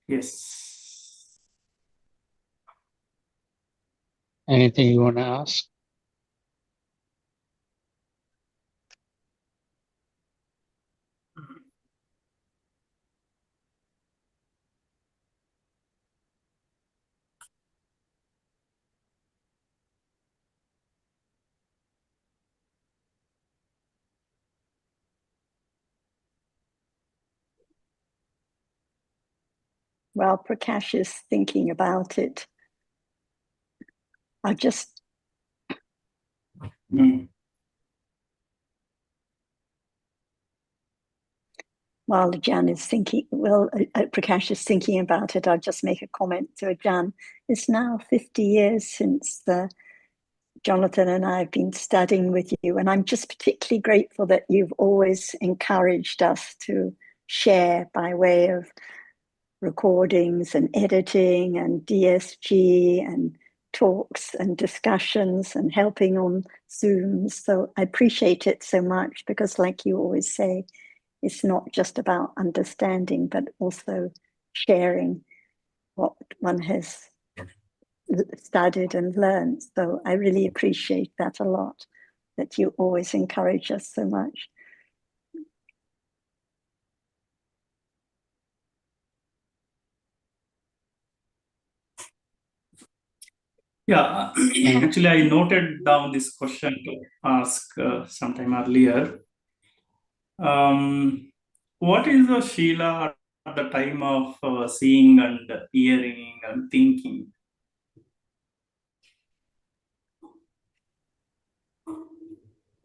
Yes. Anything you want to ask? While Prakash is thinking about it, I'll just while Ajahn is thinking, Prakash is thinking about it, I'll just make a comment to Ajahn. It's now 50 years since Jonathan and I have been studying with you, and I'm just particularly grateful that you've always encouraged us to share by way of recordings and editing and DSG and talks and discussions and helping on Zooms. So I appreciate it so much because, like you always say, it's not just about understanding, but also sharing what one has studied and learned. So I really appreciate that a lot, that you always encourage us so much. Yeah, actually, I noted down this question to ask sometime earlier. What is the Shila at the time of seeing and hearing and thinking?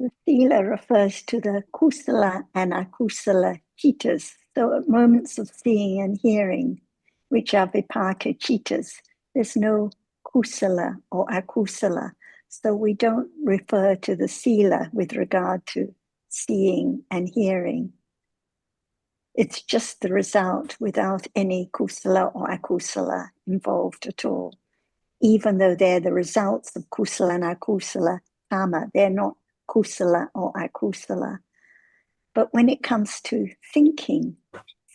The Sila refers to the kusala and akusala chittas. So at moments of seeing and hearing, which are vipaka chittas, there's no kusala or akusala. So we don't refer to the Sila with regard to seeing and hearing. It's just the result without any kusala or akusala involved at all. Even though they're the results of kusala and akusala dhamma, they're not kusala or akusala. But when it comes to thinking,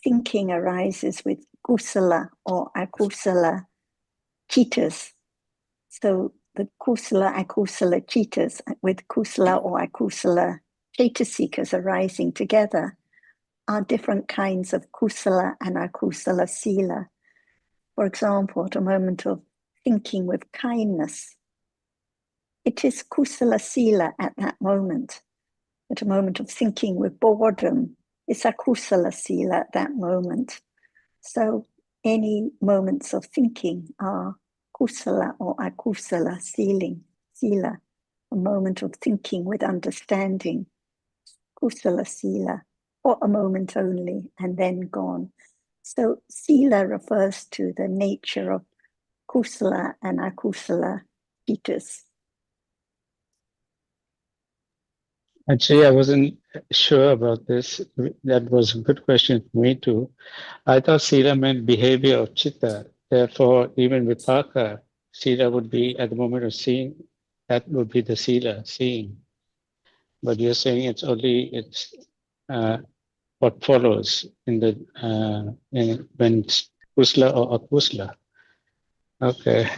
thinking arises with kusala or akusala chittas. So the kusala akusala chittas with kusala or akusala chaitasikas arising together are different kinds of kusala and akusala sila. For example, at a moment of thinking with kindness, it is kusala sila at that moment. At a moment of thinking with boredom, it's akusala sila at that moment. So any moments of thinking are kusala or akusala sila. A moment of thinking with understanding, kusala sila, for a moment only and then gone. So sila refers to the nature of kusala and akusala chittas. Actually, I wasn't sure about this. That was a good question for me too. I thought sila meant behavior of chitta. Therefore, even with Vipaka, sila would be at the moment of seeing, that would be the sila, seeing. But you're saying it's what follows in the when kusla or akusla. Okay.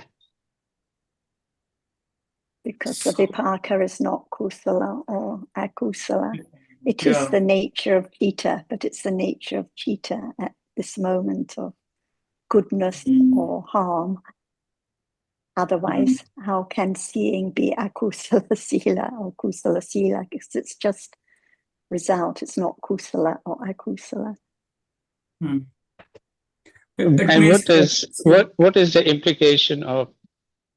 Because the vipaka is not kusala or akusala. It is the nature of chitta, but it's the nature of chitta at this moment of goodness or harm. Otherwise, how can seeing be akusala sila or kusala sila? Because it's just result. It's not kusala or akusala. And what is the implication of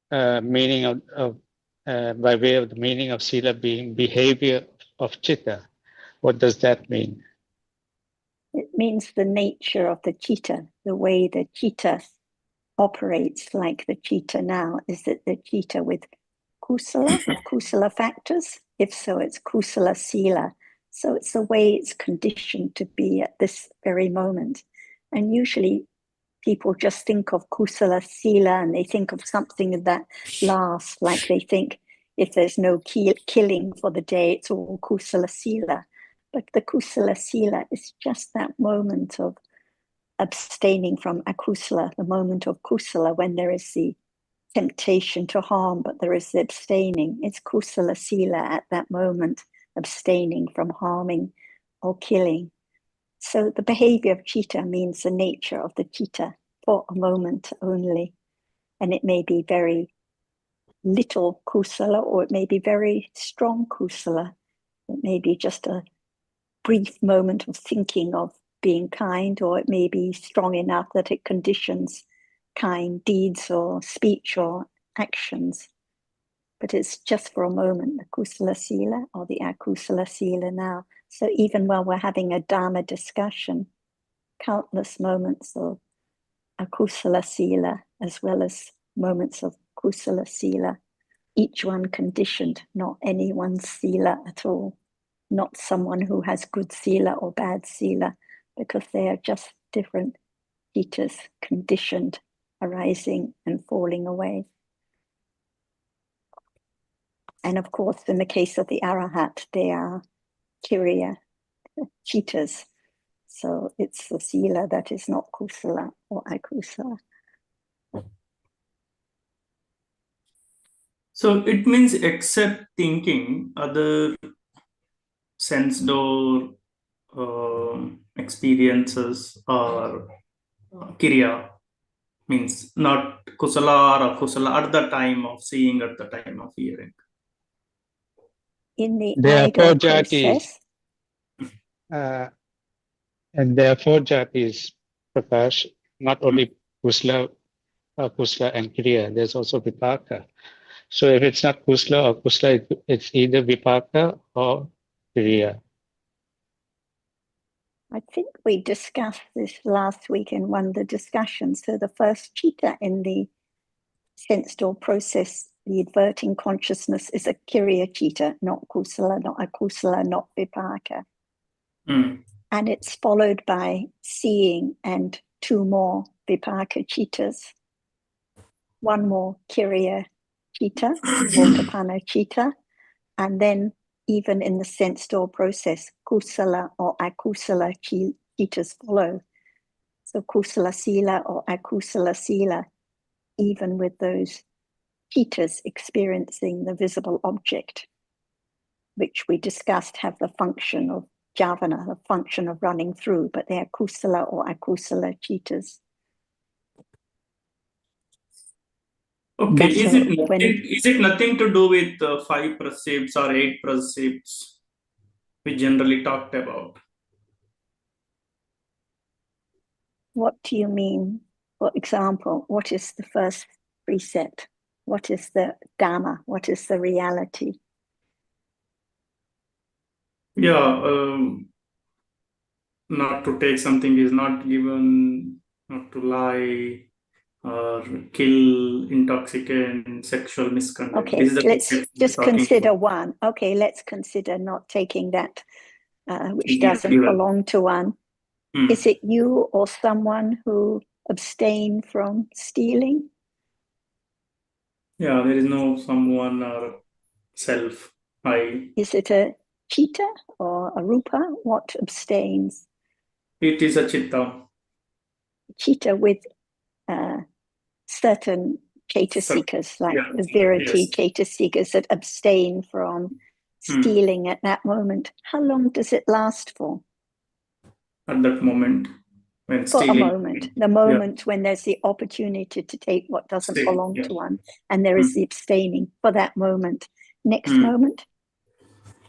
meaning of by way of the meaning of sila being behavior of chitta? What does that mean? It means the nature of the chitta, the way the chitta operates like the chitta now, is that the chitta with kusala factors, if so, it's kusala sila. So it's the way it's conditioned to be at this very moment. And usually people just think of kusala sila and they think of something that lasts, like they think if there's no killing for the day, it's all kusala sila. But the kusala sila is just that moment of abstaining from akusala, the moment of kusala, when there is the temptation to harm, but there is the abstaining. It's kusala sila at that moment, abstaining from harming or killing. So the behavior of citta means the nature of the citta for a moment only. And it may be very little kusala, or it may be very strong kusala. It may be just a brief moment of thinking of being kind, or it may be strong enough that it conditions kind deeds or speech or actions. But it's just for a moment, the kusala sila or the akusala sila now. So even while we're having a Dhamma discussion, countless moments of akusala sila as well as moments of kusala sila, each one conditioned, not anyone's sila at all, not someone who has good sila or bad sila, because they are just different cittas conditioned, arising and falling away. And of course, in the case of the Arahat, they are kiriya cittas. So it's the sila that is not kusala or akusala. So it means except thinking, other sense door experiences or kiriya means not kusala or akusala at the time of seeing, at the time of hearing. In the There are four idle jatis, process, and there are four jatis, Prakash, not only kusla, kusla and kriya, there's also vipaka. So if it's not kusla or kusla, it's either vipaka or kriya. I think we discussed this last week in one of the discussions. So the first citta in the sense door process, the adverting consciousness, is a kiriya citta, not kusala, not akusala, not vipaka. And it's followed by seeing and two more vipaka cittas, one more kiriya citta, Ottappanna citta, and then even in the sense door process, kusala or akusala cittas follow. So kusala sila or akusala sila, even with those cittas experiencing the visible object, which we discussed have the function of javana, the function of running through, but they are kusala or akusala cittas. Okay, is So it nothing to do with 5 precepts or 8 precepts we generally talked about? What do you mean? For example, what is the first precept? What is the Dhamma? What is the reality? Yeah, not to take something is not given, not to lie, or kill, intoxicant, sexual misconduct. Okay, This is the let's precept we're just talking consider about. one. Okay, let's consider not taking that which Is doesn't given. belong to one. Is it you or someone who abstain from stealing? Yeah, there is no someone or self. Is it a citta or a rupa? What abstains? It is a chitta. Citta with certain chaitasikas, like Yeah, the virati yes. chaitasikas that abstain from stealing at that moment. How long does it last for? At that moment, when For stealing. a moment, the moment when there's the opportunity to take what doesn't Stealing, belong yeah. to one, and there is the abstaining for that moment. Next moment,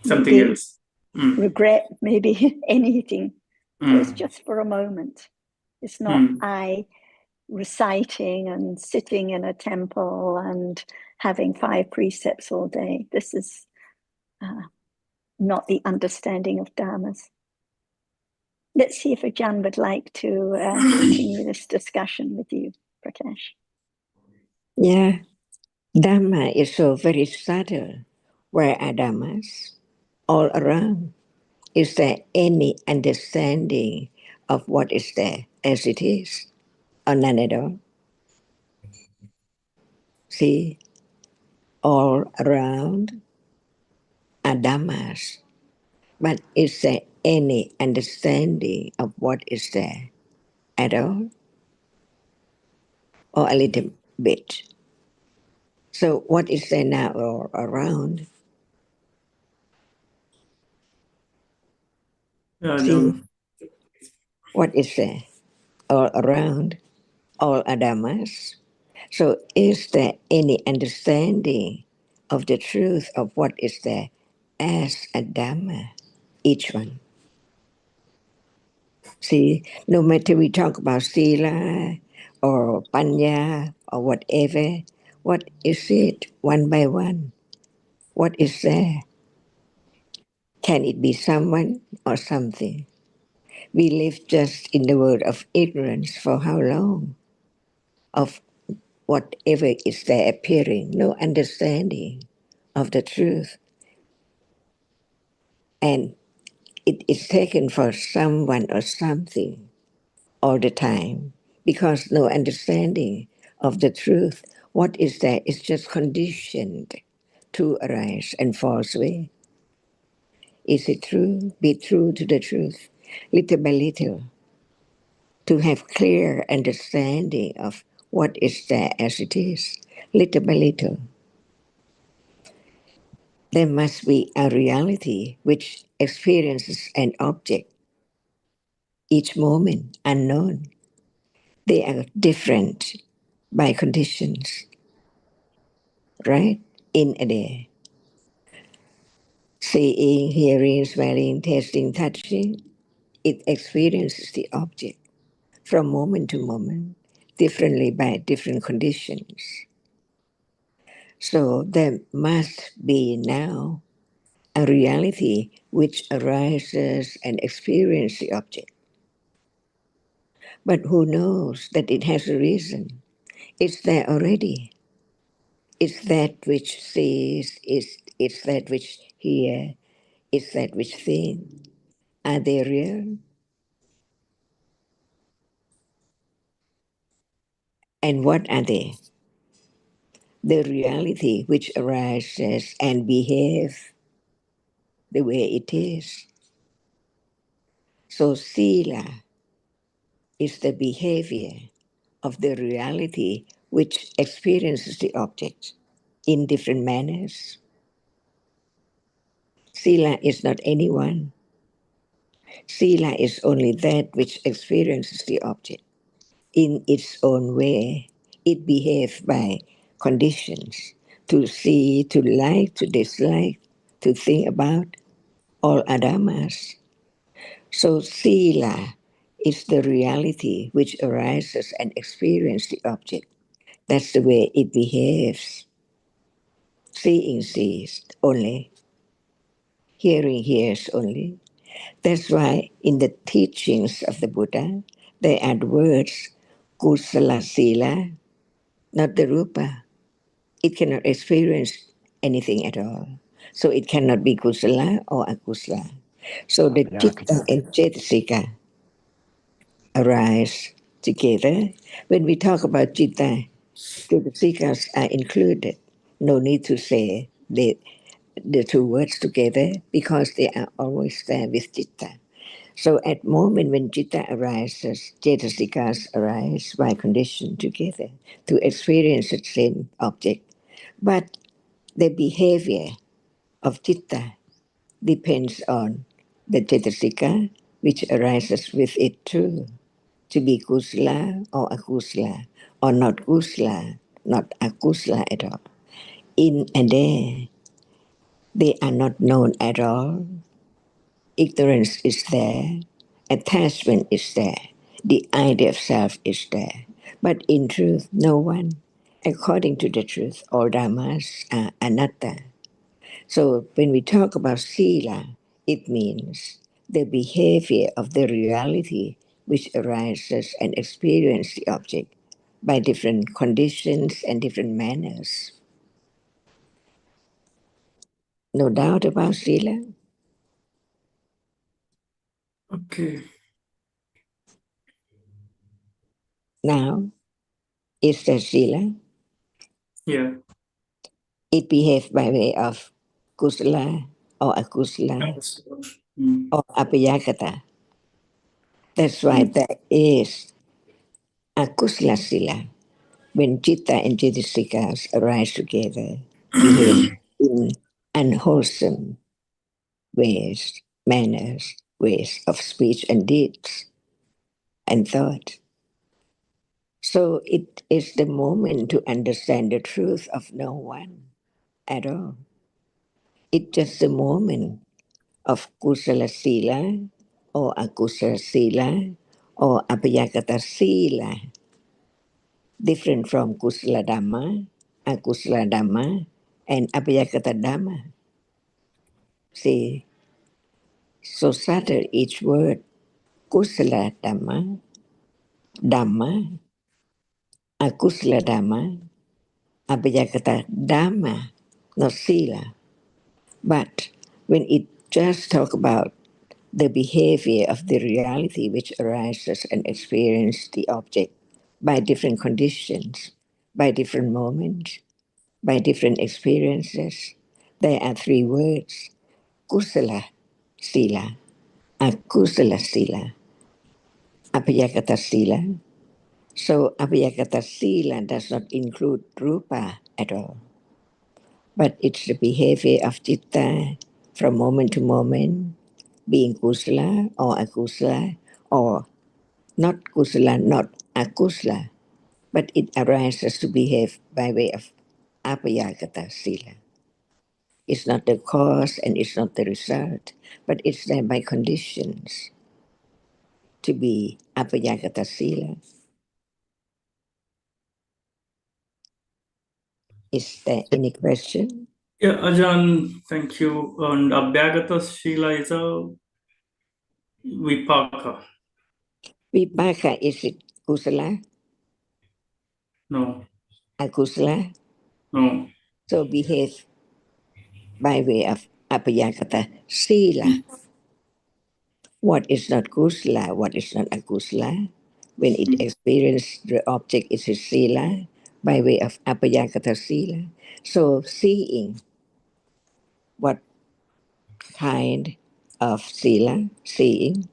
Something maybe else. regret, maybe anything. So it's just for a moment. It's not I reciting and sitting in a temple and having 5 precepts all day. This is not the understanding of dhammas. Let's see if Ajahn would like to continue this discussion with you, Prakash. Yeah, Dhamma is so very subtle. Where are Dhammas? All around. Is there any understanding of what is there as it is? Or none at all? See, all around are Dhammas. But is there any understanding of what is there at all, or a little bit. So what is there now or around? See, what is there all around, all Dhammas? So is there any understanding of the truth of what is there as a Dhamma, each one? See, no matter we talk about Sila or Panya or whatever, what is it one by one? What is there? Can it be someone or something? We live just in the world of ignorance for how long? Of whatever is there appearing, no understanding of the truth. And it is taken for someone or something all the time because no understanding of the truth. What is there is just conditioned to arise and falls away. Is it true? Be true to the truth, little by little, to have clear understanding of what is there as it is, little by little. There must be a reality which experiences an object each moment unknown. They are different by conditions, right? In a day. Seeing, hearing, smelling, tasting, touching, it experiences the object from moment to moment, differently by different conditions. So there must be now a reality which arises and experiences the object. But who knows that it has a reason? It's there already. It's that which sees, it's that which hears, it's that which thinks. Are they real? And what are they? The reality which arises and behaves the way it is. So sila is the behavior of the reality which experiences the object in different manners. Sila is not anyone. Sila is only that which experiences the object in its own way. It behaves by conditions to see, to like, to dislike, to think about all Dhammas. So sila is the reality which arises and experiences the object. That's the way it behaves. Seeing sees only. Hearing hears only. That's why in the teachings of the Buddha, they add words kusala sila, not the rupa. It cannot experience anything at all. So it cannot be kusala or akusala. So the citta and cetasika arise together. When we talk about citta, cetasikas are included. No need to say the two words together because they are always there with citta. So at moment when citta arises, cetasikas arise by condition together to experience the same object. But the behavior of citta depends on the cetasika which arises with it too, to be kusala or akusala, or not kusala, not akusala at all. In a day, they are not known at all. Ignorance is there, attachment is there, the idea of self is there. But in truth, no one. According to the truth, all dhammas are anatta. So when we talk about sila, it means the behavior of the reality which arises and experiences the object by different conditions and different manners. No doubt about sila. Okay. Now, is there sila? Yeah. It behaves by way of kusala or akusala or apayakata. That's why there is akusala sila, when citta and citasikas arise together, behave in unwholesome ways, manners, ways of speech and deeds and thought. So it is the moment to understand the truth of no one at all. It's just the moment of kusala sila or akusala sila or apayakata sila, different from kusala dhamma, akusala dhamma, and apayakata dhamma. See, so subtle each word, kusala dhamma, dhamma, akusala dhamma, apayakata dhamma, not sila. But when it just talk about the behavior of the reality which arises and experiences the object by different conditions, by different moments, by different experiences, there are three words: kusala sila, akusala sila, apayakata sila. So apayakata sila does not include rupa at all, but it's the behavior of citta from moment to moment, being kusala or akusala, or not kusala, not akusala, but it arises to behave by way of apayagata sila. It's not the cause and it's not the result, but it's there by conditions to be apayagata sila. Is there any question? Yeah, Ajahn, thank you. And Abhyagata Shila is a vipaka. Vipaka, is it kusala, No, akusala? no. So behave by way of apayagata sila. What is not kusala, what is not akusala? When it experiences the object, it is sila by way of apayagata sila. So seeing what kind of sila, seeing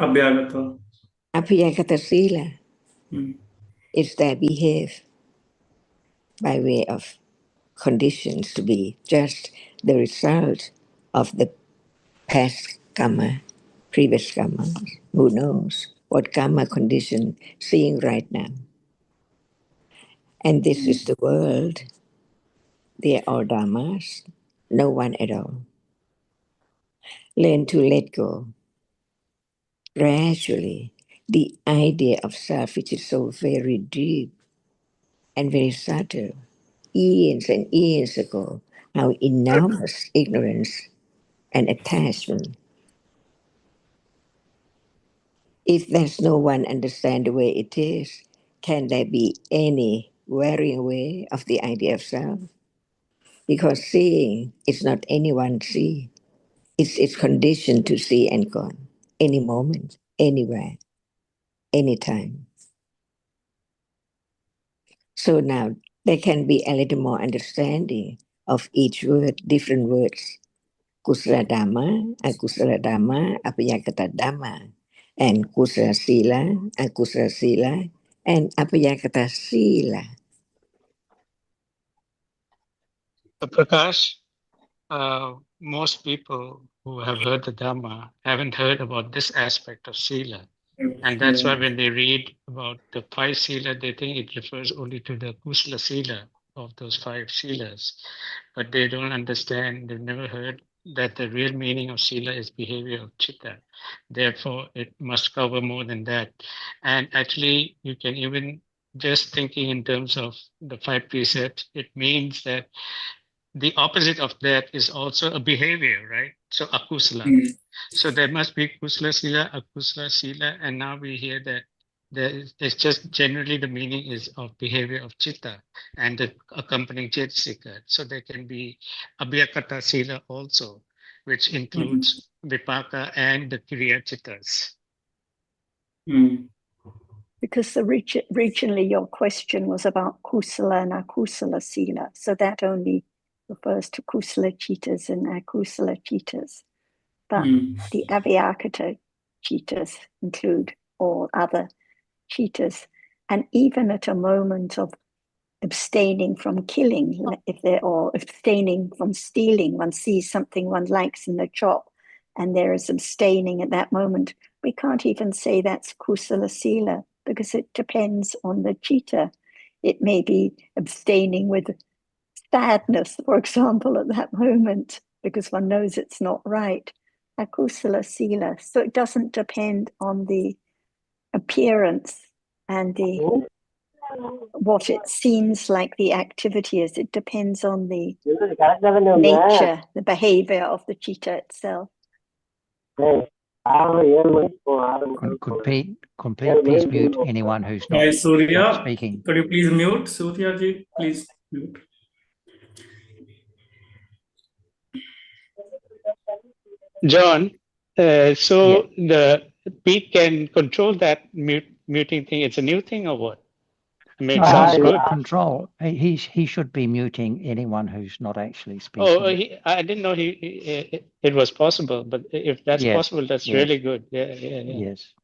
Abhyagata. apayagata sila Mm. is that behave by way of conditions to be just the result of the past karma, previous karma. Who knows what karma condition seeing right now? And this is the world. They are all dhammas, no one at all. Learn to let go. Gradually, the idea of self, which is so very deep and very subtle, years and years ago, how enormous ignorance and attachment. If there's no one understand the way it is, can there be any varying way of the idea of self? Because seeing is not anyone see. It's conditioned to see and gone any moment, anywhere, anytime. So now there can be a little more understanding of each word, different words. Kusala Dhamma, akusala Dhamma, apayakata Dhamma, and kusala sila, akusala sila, and apayakata sila. Prakash, most people who have heard the Dhamma haven't heard about this aspect of Sila. And that's why when they read about the five Sila, they think it refers only to the Kusala Sila of those five Silas. But they don't understand, they've never heard that the real meaning of Sila is behavior of Chitta. Therefore, it must cover more than that. And actually, you can even just thinking in terms of the five precepts, it means that the opposite of that is also a behavior, right? So akusala. Mm. So there must be kusala sila, akusala sila, and now we hear that it's just generally the meaning is of behavior of chitta and the accompanying chetasika. So there can be abhyakata sila also, which includes vipaka and the kriya chittas. Mm. Because originally your question was about kusala and akusala sila, so that only refers to kusala citas and akusala citas. But the avyakata citas include all other cheetahs. And even at a moment of abstaining from killing, or abstaining from stealing, one sees something one likes in the shop and there is abstaining at that moment, we can't even say that's kusala sila because it depends on the cheetah. It may be abstaining with sadness, for example, at that moment, because one knows it's not right. Akusala sila. So it doesn't depend on the appearance and what it seems like the activity is. It depends on the nature, the behavior of the cheetah itself. Could Pete please mute anyone who's not, Hi, Surya. not speaking? Could you please mute? Surya ji, please mute. John, so the Pete can control that muting thing. It's a new thing or what? I mean, it No, sounds he's good. got control. He should be muting anyone who's not actually speaking. Oh, I didn't know it was possible, but if that's Yes, possible, that's yes. really good. Yeah. Yes.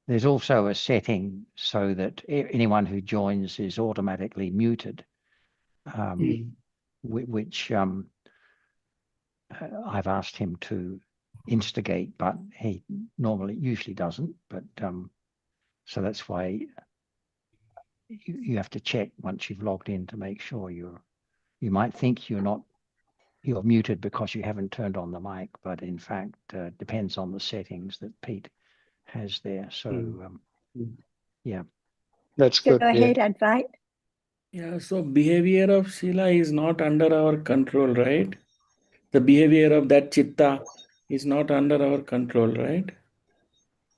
There's also a setting so that anyone who joins is automatically muted, which I've asked him to instigate, but he usually doesn't. But so that's why you have to check once you've logged in to make sure you might think you're muted because you haven't turned on the mic, but in fact depends on the settings that Pete has there. So yeah, That's good. Go ahead, Advait. Yeah, so behavior of Sila is not under our control, right? The behavior of that chitta is not under our control, right?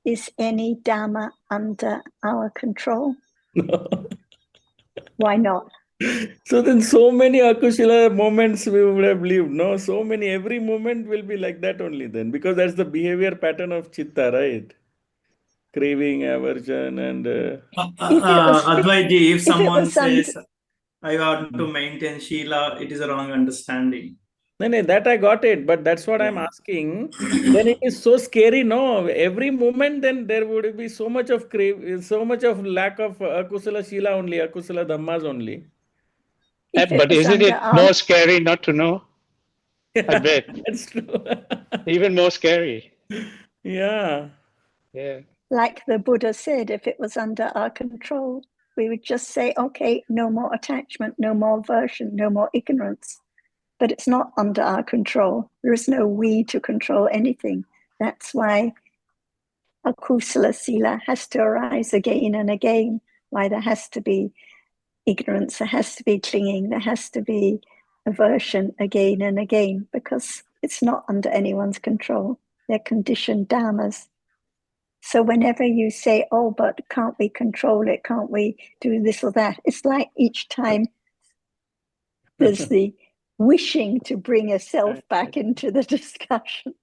Is any Dhamma under our control? Why not? So then so many Akushala moments we would have lived, no? So many, every moment will be like that only then, because that's the behavior pattern of chitta, right? Craving, aversion, and... Advait ji, if someone says, under, I want to maintain Sheila, it is a wrong understanding. No, that I got it, but that's what I'm asking. Then it is so scary, no? Every moment, then there would be so much of so much of lack of akusala shila only, akusala dhammas only. But isn't it more scary not to know? I bet. That's true. Even more scary. Yeah. Yeah. Like the Buddha said, if it was under our control, we would just say, okay, no more attachment, no more aversion, no more ignorance. But it's not under our control. There is no we to control anything. That's why akusala sila has to arise again and again, why there has to be ignorance, there has to be clinging, there has to be aversion again and again, because it's not under anyone's control. They're conditioned dharmas. So whenever you say, oh, but can't we control it? Can't we do this or that? It's like each time there's the wishing to bring a self back into the discussion.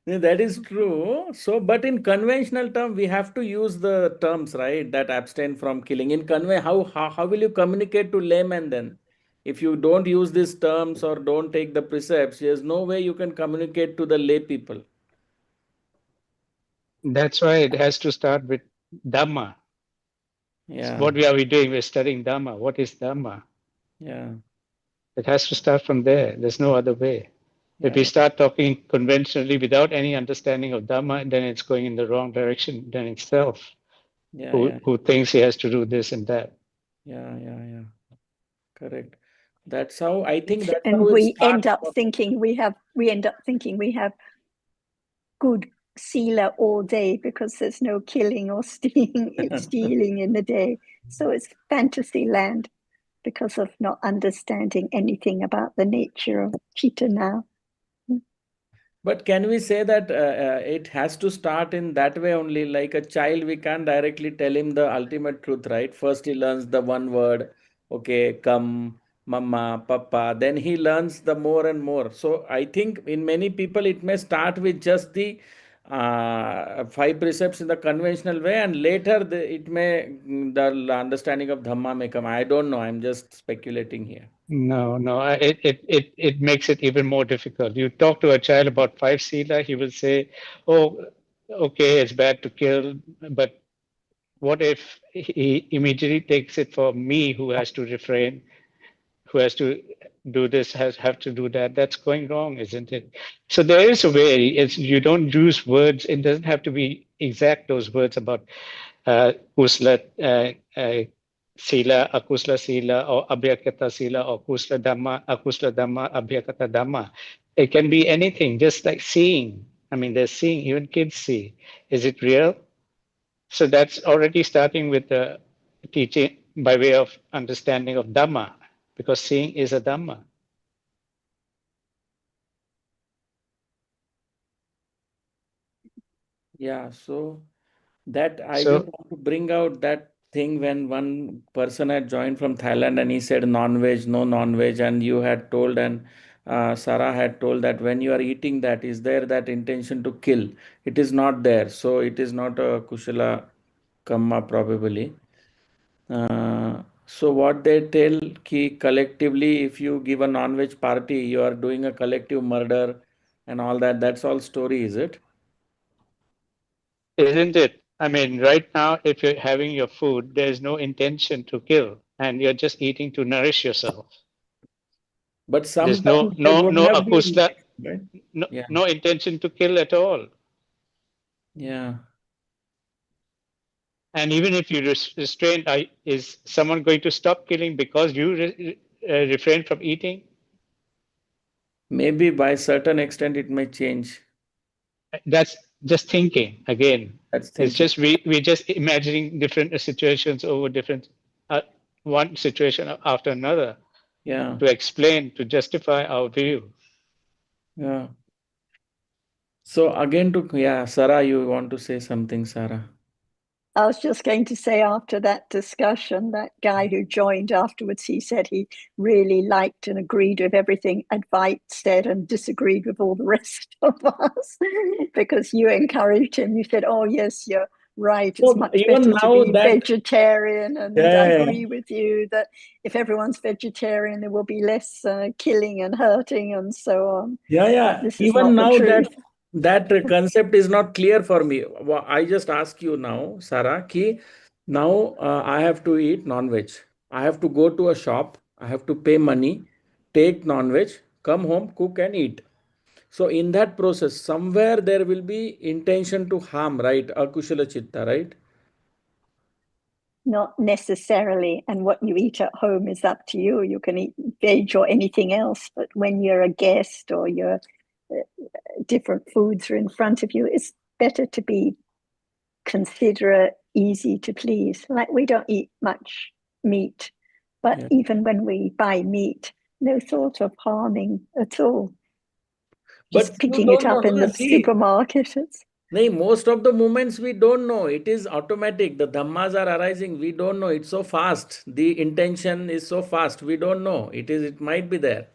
That is true. So, but in conventional term, we have to use the terms, right? That abstain from killing. In how will you communicate to layman then? If you don't use these terms or don't take the precepts, there's no way you can communicate to the lay people. That's why it has to start with Dhamma. Yeah. What are we doing? We're studying Dhamma. What is Dhamma? Yeah. It has to start from there. There's no other way. Yeah, If we start talking conventionally without any understanding of Dhamma, then it's going in the wrong direction than itself. Who thinks he has to do this and that. Yeah. Correct. That's how I think that's and how we end up thinking we have good sila all day because there's no killing or stealing in the day. So it's fantasy land because of not understanding anything about the nature of chitta now. But can we say that it has to start in that way only? Like a child, we can't directly tell him the ultimate truth, right? First, he learns the one word, okay, come, mama, papa. Then he learns the more and more. So I think in many people, it may start with just the 5 precepts in the conventional way, and later the understanding of Dhamma may come. I don't know. I'm just speculating here. No, it makes it even more difficult. You talk to a child about 5 sila, he will say, oh, okay, it's bad to kill, but what if he immediately takes it for me who has to refrain, who has to do this, have to do that? That's going wrong, isn't it? So there is a way. You don't use words. It doesn't have to be exact, those words about kusla sila, akusla sila, or abhyakata sila, or akusla dhamma, abhyakata dhamma. It can be anything, just like seeing. I mean, they're seeing, even kids see. Is it real? So that's already starting with the teaching by way of understanding of Dhamma, because seeing is a Dhamma. Yeah, so that I So just want to bring out that thing when one person had joined from Thailand and he said non-veg, no non-veg, and you had told, and Sarah had told that when you are eating that, is there that intention to kill? It is not there. So it is not a Kushala Kamma probably. So what they tell ki collectively, if you give a non-veg party, you are doing a collective murder and all that. That's all story, is it? isn't it? I mean, right now, if you're having your food, there's no intention to kill, and you're just eating to nourish yourself. But There's sometimes there would no have been, akusla, right? Yeah, no intention to kill at all. yeah. And even if you restrain, is someone going to stop killing because you refrain from eating? Maybe by certain extent it may change. That's just thinking again. That's It's thinking. just we just imagining different situations over different one situation after another Yeah, to explain, to justify our view. yeah. So again to, yeah, Sarah, you want to say something, Sarah? I was just going to say, after that discussion, that guy who joined afterwards, he said he really liked and agreed with everything Advait said and disagreed with all the rest of us because you encouraged him. You said, oh, yes, you're right. It's So much even better to now be that, vegetarian. And I yeah, agree with you that if everyone's vegetarian, there will be less killing and hurting and so on. yeah, But yeah. this is Even not the now that truth. that concept is not clear for me. I just ask you now, Sarah, ki now I have to eat non-veg. I have to go to a shop. I have to pay money, take non-veg, come home, cook and eat. So in that process, somewhere there will be intention to harm, right? Akushala chitta, right? Not necessarily. And what you eat at home is up to you. You can eat veg or anything else. But when you're a guest or you're different foods are in front of you, it's better to be considerate, easy to please. Like we don't eat much meat, but Yeah. even when we buy meat, no thought of harming at all. But Just you picking it don't know, up in na? the See, supermarket. It's nay, most of the moments we don't know. It is automatic. The dhammas are arising. We don't know. It's so fast. The intention is so fast. We don't know. It is. It might be there.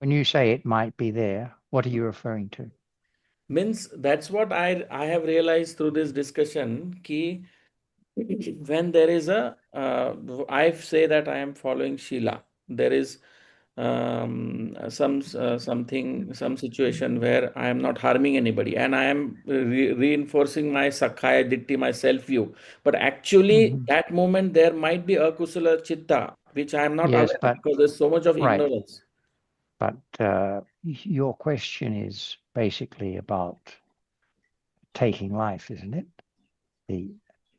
When you say it might be there, what are you referring to? Means that's what I have realized through this discussion. Ki when there is a I say that I am following Sheila. There is some situation where I am not harming anybody and I am reinforcing my sakhaya ditti, my self view. But actually, Mhm. that moment there might be akusala chitta, which I am not Yes, aware but because there's so much of right. ignorance. But your question is basically about taking life, isn't it? The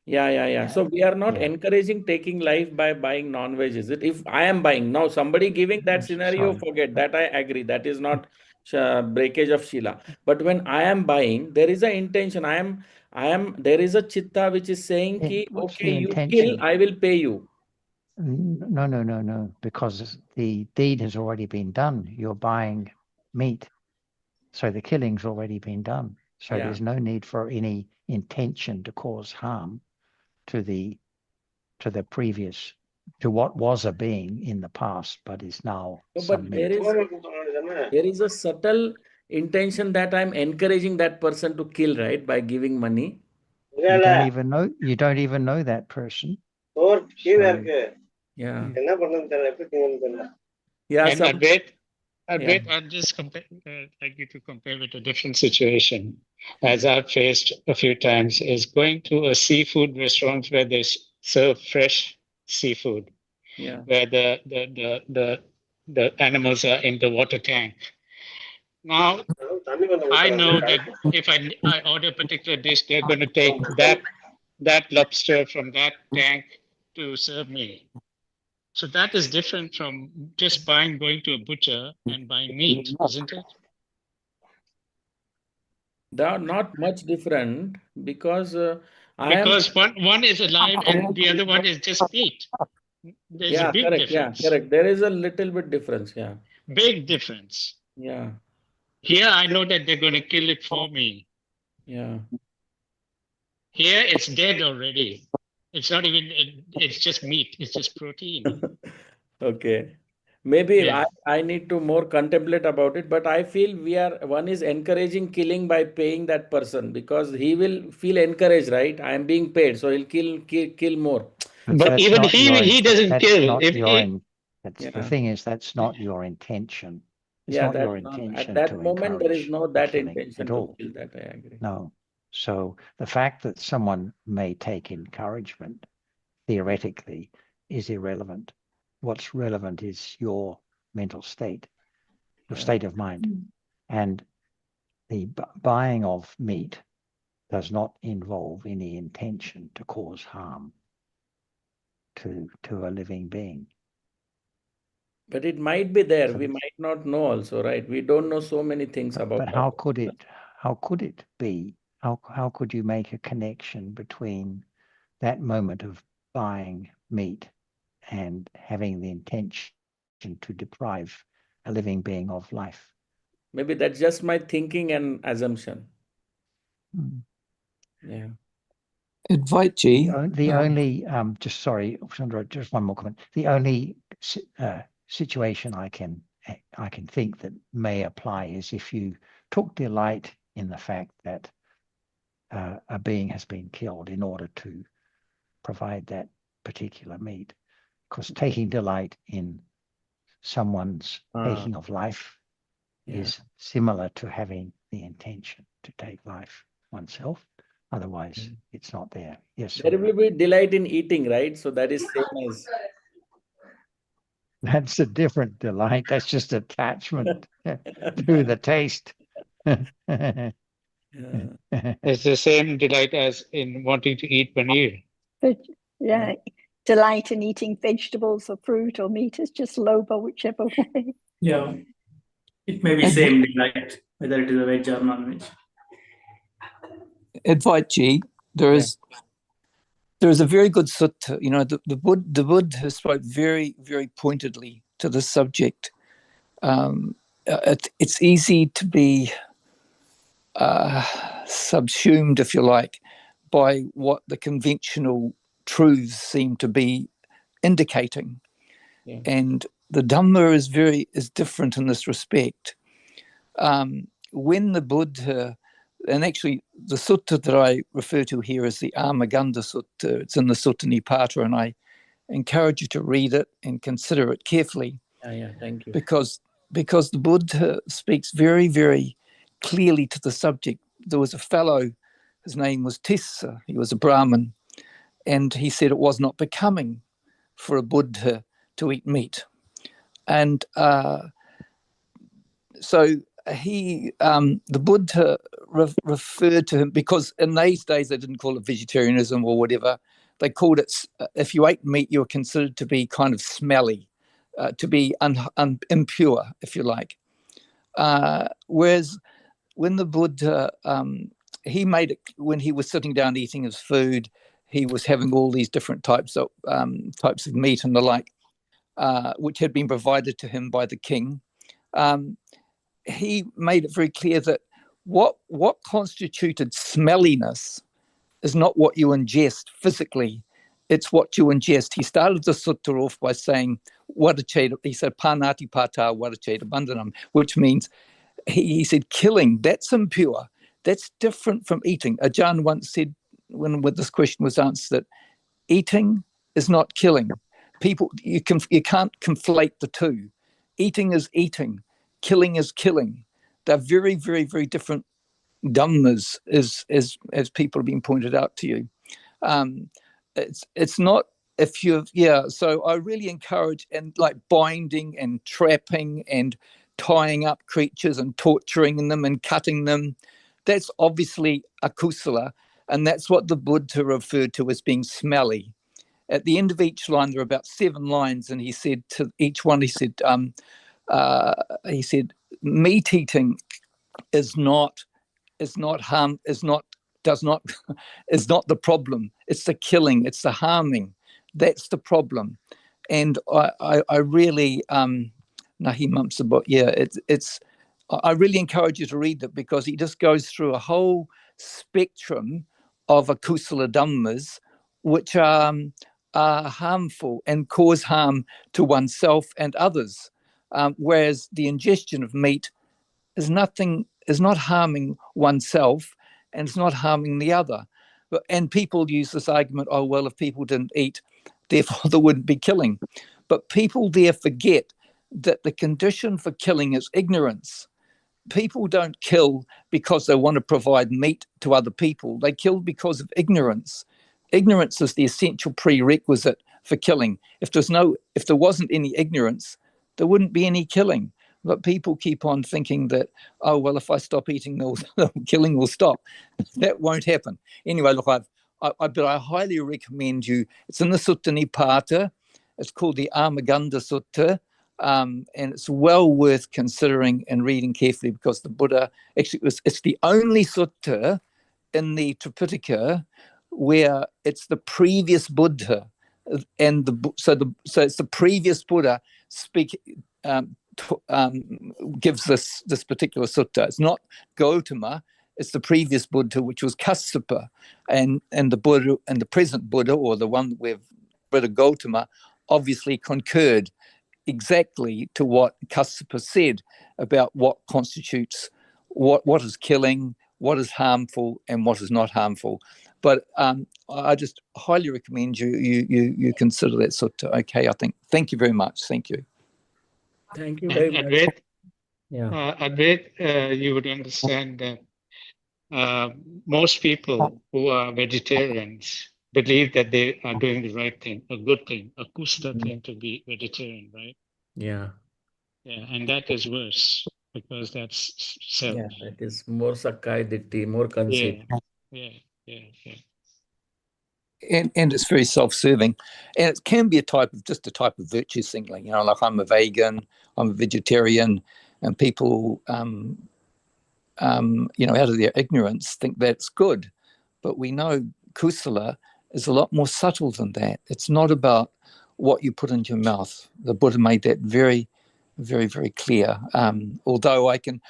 Yeah. So we are not yeah. encouraging taking life by buying non-veg, is it? If I am buying now, somebody giving that scenario, Sorry. forget that. I agree. That is not breakage of Shila. But when I am buying, there is an intention. There is a chitta which is saying ki, What's okay, the you kill, intention? I will pay you. No, because the deed has already been done. You're buying meat, so the killing's already been done. So Yeah. there's no need for any intention to cause harm to the previous, to what was a being in the past, but is now No, some but meat. there is a subtle intention that I'm encouraging that person to kill, right? By giving money. You don't even know. You don't even know that person. So Yeah. you, Yeah. And Yeah. Advait, I'm just like you to compare with a different situation. as I've faced a few times, is going to a seafood restaurant where they serve fresh seafood, Yeah. where the animals are in the water tank. Now, I know that if I order a particular dish, they're going to take that lobster from that tank to serve me. So that is different from just going to a butcher and buying meat, isn't it? They are not much different because I am. Because one is alive and the other one is just meat. There's a Yeah, big correct. Yeah, difference. correct. There is a little bit difference. Yeah. Big difference. Yeah. Here I know that they're going to kill it for me. Yeah. Here it's dead already. It's not even, it's just meat. It's just protein. Okay. Maybe Yeah. I need to more contemplate about it, but I feel one is encouraging killing by paying that person because he will feel encouraged, right? I am being paid, so he'll kill more. But But that's even not your, he doesn't that's kill. not If your, he, that's the Yeah. thing is, that's not your intention. It's Yeah, not your that's not at intention that to moment there is encourage no the that killing intention at to all. kill that. I agree. No. So the fact that someone may take encouragement theoretically is irrelevant. What's relevant is your mental state, your Yeah. state of mind. And the buying of meat does not involve any intention to cause harm to a living being. But it might be there. We might not know also, right? We don't know so many things about But that. how could it be? How could you make a connection between that moment of buying meat and having the intention to deprive a living being of life? Maybe that's just my thinking and assumption. Yeah. Invite G. The only just sorry, Sandra, just one more comment. The only situation I can think that may apply is if you took delight in the fact that a being has been killed in order to provide that particular meat, because taking delight in someone's taking of life is similar to having the intention to take life oneself. Otherwise, it's not there. Yes. There will be delight in eating, right? So that is same as. That's a different delight. That's just attachment to the taste. it's the same delight as in wanting to eat paneer. But yeah, delight in eating vegetables or fruit or meat is just lobha, whichever way. Yeah, it may be same delight, whether it is a veg or non-veg. Invite G. There is a very good sutta. You know, the Buddha spoke very, very pointedly to the subject. It's easy to be subsumed, if you like, by what the conventional truths seem to be indicating. Yeah. And the Dhamma is different in this respect. When the Buddha, and actually the sutta that I refer to here is the Amaganda Sutta. It's in the Sutta Nipata, and I encourage you to read it and consider it carefully. Yeah, thank you. Because the Buddha speaks very, very clearly to the subject. There was a fellow, his name was Tissa, he was a Brahmin, and he said it was not becoming for a Buddha to eat meat. And so the Buddha referred to him, because in these days they didn't call it vegetarianism or whatever. They called it, if you ate meat, you were considered to be kind of smelly, to be impure, if you like. Whereas when the Buddha, he made it, when he was sitting down eating his food, he was having all these different types of meat and the like, which had been provided to him by the king. He made it very clear that what constituted smelliness is not what you ingest physically, it's what you ingest. He started the sutta off by saying, he said, panati pata vadacheta bandhanam, which means, he said, killing, that's impure. That's different from eating. Ajahn once said, when this question was answered, that eating is not killing. People, you can't conflate the two. Eating is eating. Killing is killing. They're very, very, very different Dhammas, as people have been pointed out to you. It's not, if you've, so I really encourage, and like binding and trapping and tying up creatures and torturing them and cutting them, that's obviously a kusala, and that's what the Buddha referred to as being smelly. At the end of each line, there are about 7 lines, and he said to each one, he said, meat eating is not harm, is not the problem. It's the killing, it's the harming. That's the problem. And I really, Nahi Mumsabot, I really encourage you to read that, because he just goes through a whole spectrum of akusala dhammas, which are harmful and cause harm to oneself and others. Whereas the ingestion of meat is not harming oneself, and it's not harming the other. And people use this argument, oh, well, if people didn't eat, therefore there wouldn't be killing. But people there forget that the condition for killing is ignorance. People don't kill because they want to provide meat to other people. They kill because of ignorance. Ignorance is the essential prerequisite for killing. If there wasn't any ignorance, there wouldn't be any killing. But people keep on thinking that, oh, well, if I stop eating, the killing will stop. That won't happen. Anyway, look, but I highly recommend you. It's in the Sutta Nipata. It's called the Amaganda Sutta. And it's well worth considering and reading carefully, because the Buddha, actually, it's the only sutta in the Tripitaka where it's the previous Buddha, and so it's the previous Buddha gives this particular sutta. It's not Gautama, it's the previous Buddha, which was Kassapa, and the Buddha and the present Buddha, or the one where Buddha Gautama obviously concurred exactly to what Kassapa said about what constitutes what is killing, what is harmful, and what is not harmful. But I just highly recommend you consider that sutta. Okay, I think. Thank you very much. Thank you. Thank you very much. Advait, you would understand that most people who are vegetarians believe that they are doing the right thing, a good thing, a kusala thing to be vegetarian, right? Yeah. Yeah, and that is worse, because that's self. Yeah, it is more Sakai Ditti, more conceit. Yeah. And it's very self-serving, and it can be a type of virtue signaling. Like I'm a vegan, I'm a vegetarian, and people, out of their ignorance, think that's good. But we know kusala is a lot more subtle than that. It's not about what you put into your mouth. The Buddha made that very, very, very clear. Although I can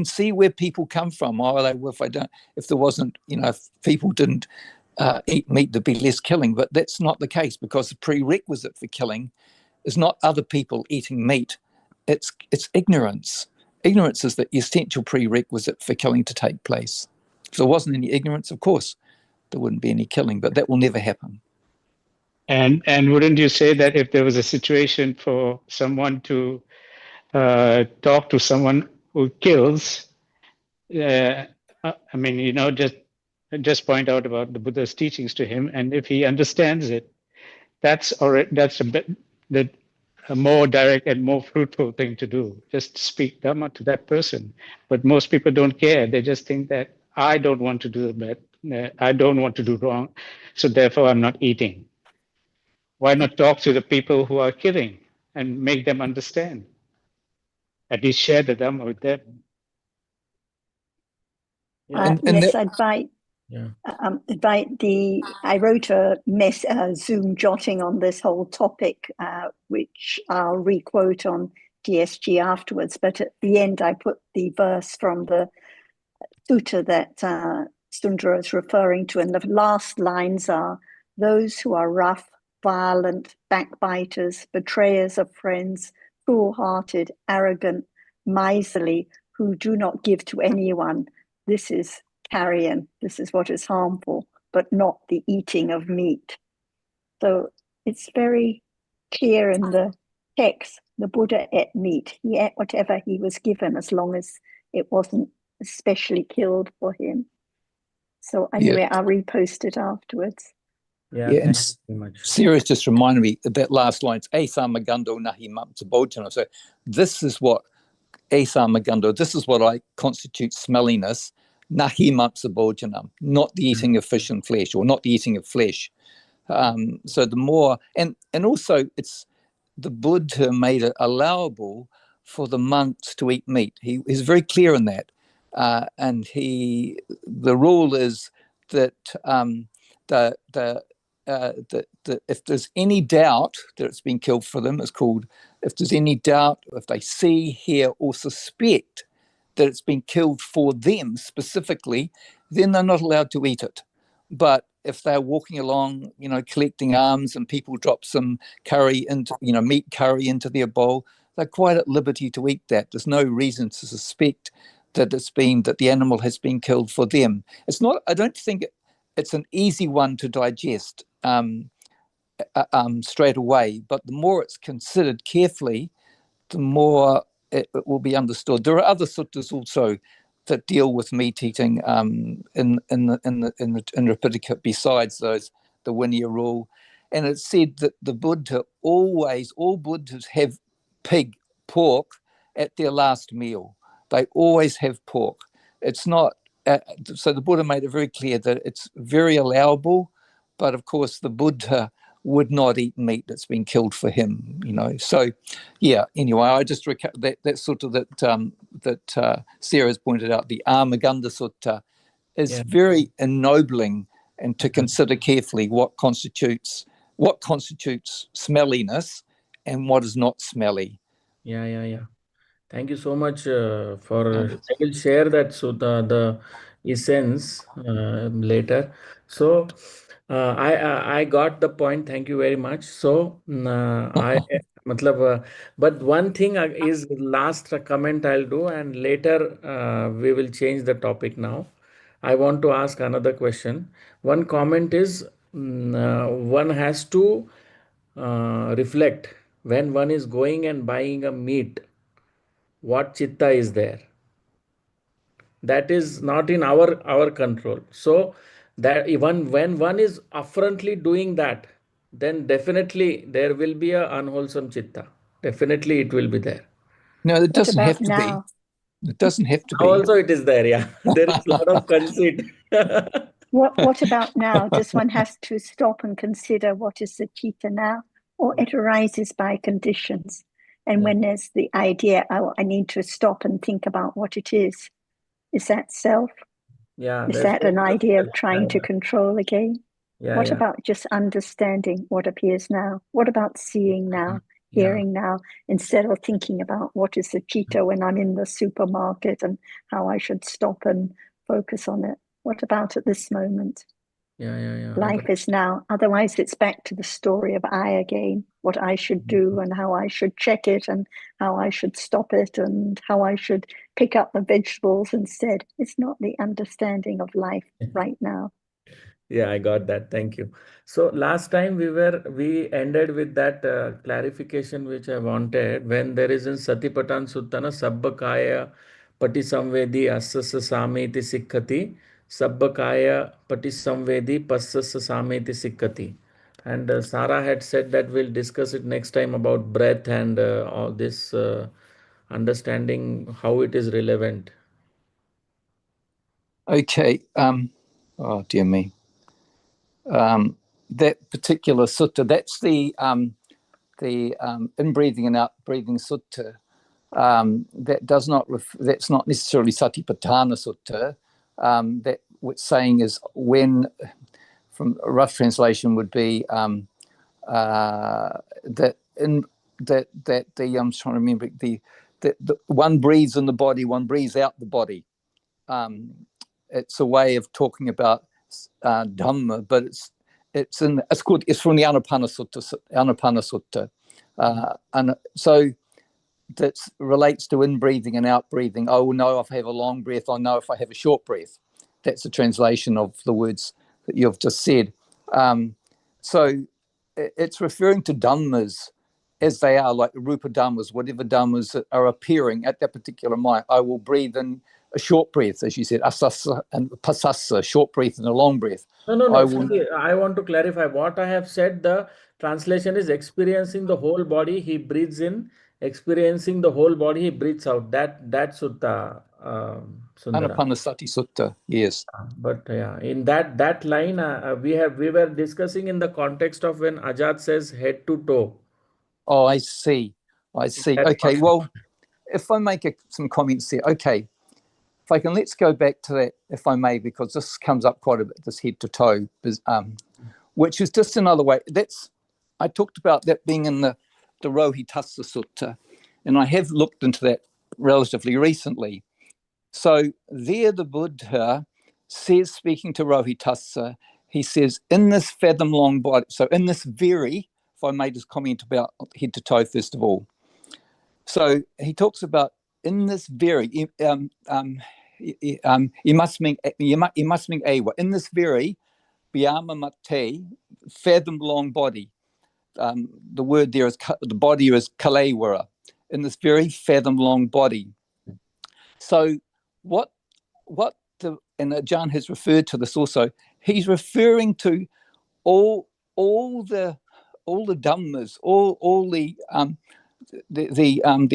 see where people come from. If there wasn't, if people didn't eat meat, there'd be less killing. But that's not the case, because the prerequisite for killing is not other people eating meat. It's ignorance. Ignorance is the essential prerequisite for killing to take place. If there wasn't any ignorance, of course, there wouldn't be any killing, but that will never happen. And wouldn't you say that if there was a situation for someone to talk to someone who kills, just point out about the Buddha's teachings to him, and if he understands it, that's a more direct and more fruitful thing to do. Just speak Dhamma to that person. But most people don't care. They just think that I don't want to do bad. I don't want to do wrong, so therefore I'm not eating. Why not talk to the people who are killing and make them understand? At least share the Dhamma with them. Yes, I wrote a Zoom jotting on this whole topic, which I'll requote on DSG afterwards. But at the end, I put the verse from the sutta that Sundara is referring to, and the last lines are, "Those who are rough, violent, backbiters, betrayers of friends, cruel-hearted, arrogant, miserly, who do not give to anyone. This is carrion. This is what is harmful, but not the eating of meat." So it's very clear in the text. The Buddha ate meat. He ate whatever he was given, as long as it wasn't especially killed for him. So anyway, I'll repost it afterwards. Yeah, Yeah, thank and you very much. Sarah's just reminded me of that last line. It's Asa Magando Nahi Mamtabojana. So this is what Asa Magando, this is what I constitute smelliness, Nahi Mamtabojana, not the eating of fish and flesh, or not the eating of flesh. So the more, and also it's the Buddha made it allowable for the monks to eat meat. He is very clear in that. And the rule is that if there's any doubt that it's been killed for them, it's called, if there's any doubt, if they see, hear, or suspect that it's been killed for them specifically, then they're not allowed to eat it. But if they're walking along, collecting alms, and people drop some curry into, meat curry into their bowl, they're quite at liberty to eat that. There's no reason to suspect that the animal has been killed for them. It's not, I don't think it's an easy one to digest straight away, but the more it's considered carefully, the more it will be understood. There are other suttas also that deal with meat eating in the Pitaka besides those, the Vinaya rule, and it's said that all Buddhas have pork at their last meal. They always have pork. It's not. So the Buddha made it very clear that it's very allowable, but of course the Buddha would not eat meat that's been killed for him, So, yeah. Anyway, I just that sort of that Sarah's pointed out, the Amaganda Sutta is very ennobling, and to consider carefully what constitutes smelliness and what is not smelly. Yeah. Thank you so much for. I will share that the essence later. So I got the point. Thank you very much. So but one thing is last comment I'll do, and later we will change the topic now. I want to ask another question. One comment is one has to reflect when one is going and buying a meat, what chitta is there. That is not in our control. So that even when one is affrontly doing that, then definitely there will be a unwholesome chitta. Definitely it will be there. No, it doesn't have to now? be. It doesn't have to Now be. also it is there, yeah. There is a lot of conceit. What about now? Does one have to stop and consider what is the chitta now? Or it arises by conditions? And when there's the idea, oh, I need to stop and think about what it is that self? Yeah. Is that an idea of trying to control again? Yeah, what about just understanding what appears now? What about seeing now, hearing now, instead of thinking about what is the chitta when I'm in the supermarket and how I should stop and focus on it? What about at this moment? Yeah. Life is now. Otherwise, it's back to the story of I again, what I should do and how I should check it and how I should stop it and how I should pick up the vegetables instead. It's not the understanding of life right now. Yeah, I got that. Thank you. So last time we ended with that clarification which I wanted. When there is in Satipatthana Suttana Sabbakaya Patisamvedi Assasa Sameti Sikkati Sabbakaya Patisamvedi Passasa Sameti Sikkati. And Sarah had said that we'll discuss it next time about breath and all this understanding how it is relevant. Okay. Oh dear me. That particular sutta, that's the in-breathing and out-breathing sutta. That's not necessarily Satipatthana Sutta. That what's saying is when, from a rough translation, would be that I'm trying to remember the one breathes in the body, one breathes out the body. It's a way of talking about Dhamma, but it's from the Anapana Sutta, and so that relates to in-breathing and out-breathing. I will know if I have a long breath. I know if I have a short breath. That's a translation of the words that you've just said. So it's referring to Dhammas as they are, like Rupa Dhammas, whatever Dhammas are appearing at that particular moment. I will breathe in a short breath, as you said, asasa and pasasa, short breath and a long breath. No. Sorry, I want to clarify. What I have said, the translation is experiencing the whole body, he breathes in, experiencing the whole body, he breathes out. That sutta, Sundara. Anapanasati Sutta, yes. But yeah, in that line, we were discussing in the context of when Ajat says head to toe. Oh, I see. Okay, well, if I make some comments there, okay. If I can, let's go back to that, if I may, because this comes up quite a bit, this head to toe, which is just another way. I talked about that being in the Rohitassa Sutta, and I have looked into that relatively recently. So there the Buddha says, speaking to Rohitassa, he says, in this fathom-long body, so in this very, if I made this comment about head to toe, first of all. So he talks about in this very, you must mean awa, in this very, biyama mate, fathom-long body. The word there is, the body is kalewara, in this very fathom-long body. So what and Ajahn has referred to this also, he's referring to all the dhammas, all the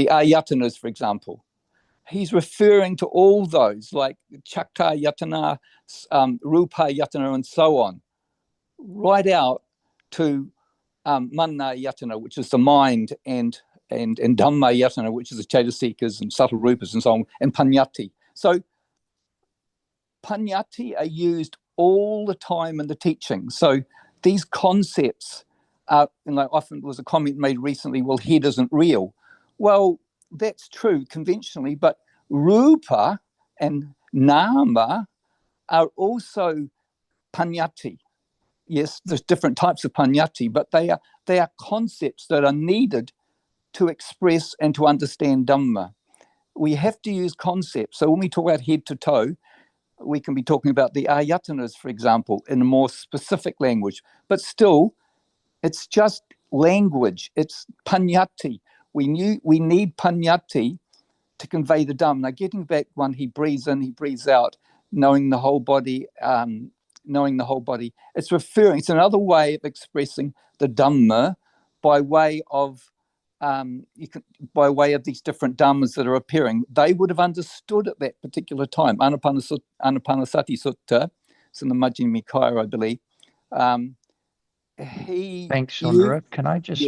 ayatanas, for example. He's referring to all those, like chakka yatana, rupa yatana, and so on, right out to manna yatana, which is the mind, and dhamma yatana, which is the cetasikas and subtle rupas and so on, and panyati. So panyati are used all the time in the teaching. So these concepts are, and like often was a comment made recently, well, head isn't real. Well, that's true conventionally, but rupa and nama are also panyati. Yes, there's different types of panyati, but they are concepts that are needed to express and to understand Dhamma. We have to use concepts. So when we talk about head to toe, we can be talking about the ayatanas, for example, in a more specific language, but still, it's just language. It's panyati. We need panyati to convey the Dhamma. Now, getting back one, he breathes in, he breathes out, knowing the whole body. It's another way of expressing the Dhamma by way of these different dhammas that are appearing. They would have understood at that particular time. Anapanasati Sutta, it's in the Majjhima Nikaya, I believe. Thanks, Sundara. Can I just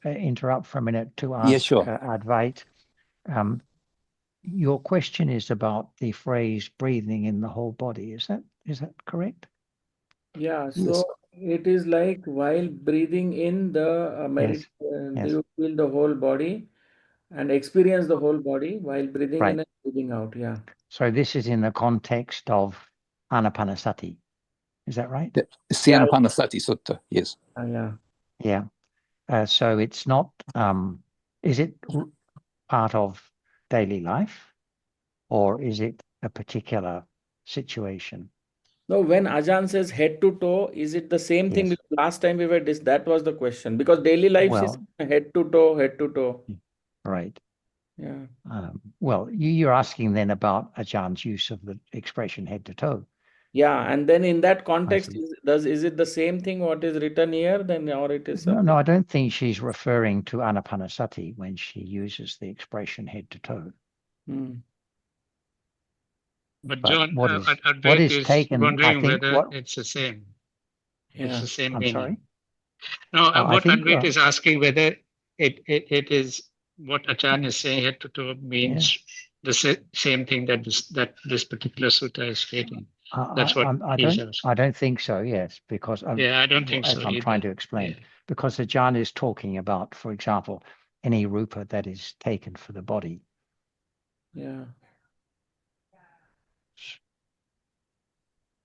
interrupt for a minute to ask Advait? Your question is about the phrase breathing in the whole body. Is that correct? Yeah, so it is like while breathing in the Yes. do you feel the whole body and experience the whole body while breathing in and breathing out? Yeah. So this is in the context of anapanasati. Is that right? It's the Anapanasati Sutta, yes. Yeah. So it's not, is it part of daily life, or is it a particular situation? No, when Ajahn says head to toe, is it the same thing? Yes. Because last time we were that was the question. Because daily life is head to toe. Right. Yeah. Well, you're asking then about Ajahn's use of the expression head to toe. Yeah, and then in that context, is it the same thing what is written here then, or it is something? No, I don't think she's referring to anapanasati when she uses the expression head to toe. But John, what is taken, wondering I think, whether it's the same. Yeah. It's the same I'm meaning. sorry? No, what Advait is asking whether it is what Ajahn is saying head to toe means the same thing that this particular sutta is stating. That's what he's asking. I don't think so, yes, because I don't think so as I'm either. trying to explain, because Ajahn is talking about, for example, any rupa that is taken for the body. Yeah.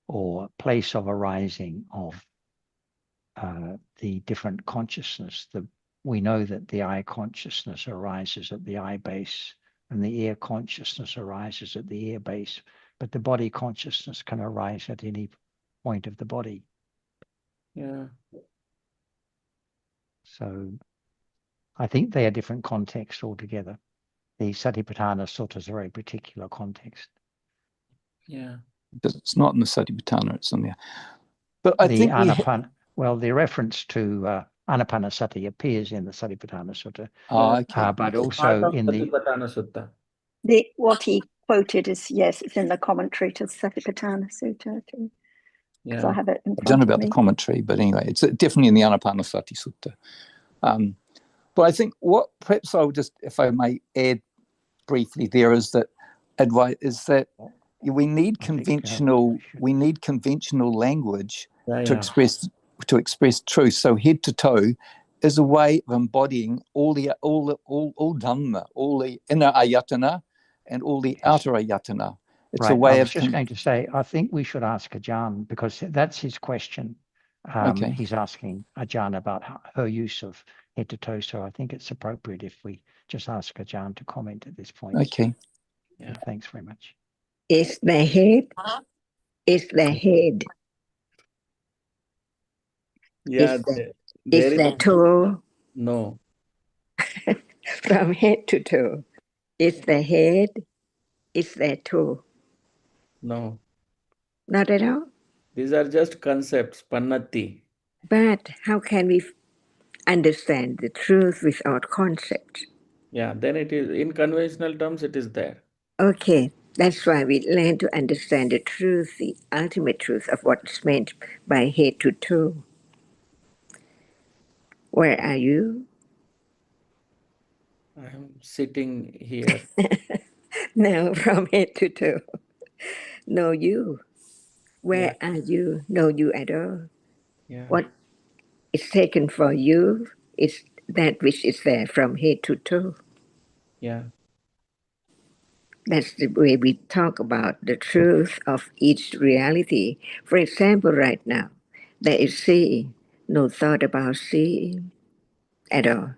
Or place of arising of the different consciousness. We know that the eye consciousness arises at the eye base, and the ear consciousness arises at the ear base, but the body consciousness can arise at any point of the body. Yeah. So I think they are different contexts altogether. the Satipatthana Sutta is a very particular context. Yeah. But it's not in the Satipatthana, it's in there. But I The think the reference to Anapanasati appears in the Satipatthana Sutta, okay. but also in the Sutta. What he quoted is, yes, it's in the commentary to Satipatthana Sutta too. Because I have it in I don't front know of about me. the commentary, but anyway, it's definitely in the Anapanasati Sutta. But I think what perhaps I'll just, if I may add briefly there, is that advice is that we need conventional language to express truth. So head to toe is a way of embodying all Dhamma, all the inner ayatana and all the outer ayatana. It's right. a way I was of just going to say, I think we should ask Ajahn, because that's his question. Okay. He's asking Ajahn about her use of head to toe. So I think it's appropriate if we just ask Ajahn to comment at this point. Okay. Yeah. Thanks very much. Is the head? Is the head? Yeah. Is the toe? No. From head to toe. Is the head? Is the toe? No. Not at all. These are just concepts, pannati. But how can we understand the truth without concept? Yeah, then it is, in conventional terms, it is there. Okay, that's why we learn to understand the truth, the ultimate truth of what's meant by head to toe. Where are you? I am sitting here. Now, from head to toe. Know you. Where are you? Know you at all. Yeah. What is taken for you is that which is there from head to toe. Yeah. That's the way we talk about the truth of each reality. For example, right now, there is seeing, no thought about seeing at all.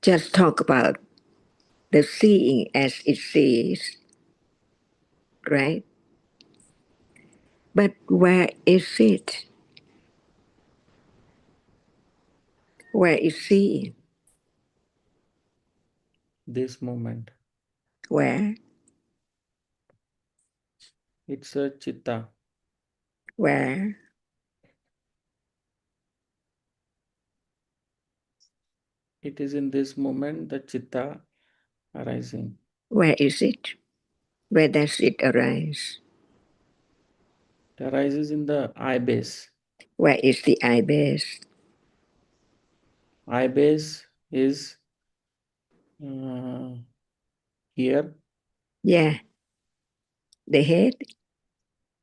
Just talk about the seeing as it sees, right? But where is it? Where is seeing? This moment. Where? It's a chitta. Where? It is in this moment the chitta arising. Where is it? Where does it arise? It arises in the eye base. Where is the eye base? Eye base is here. Yeah. The head,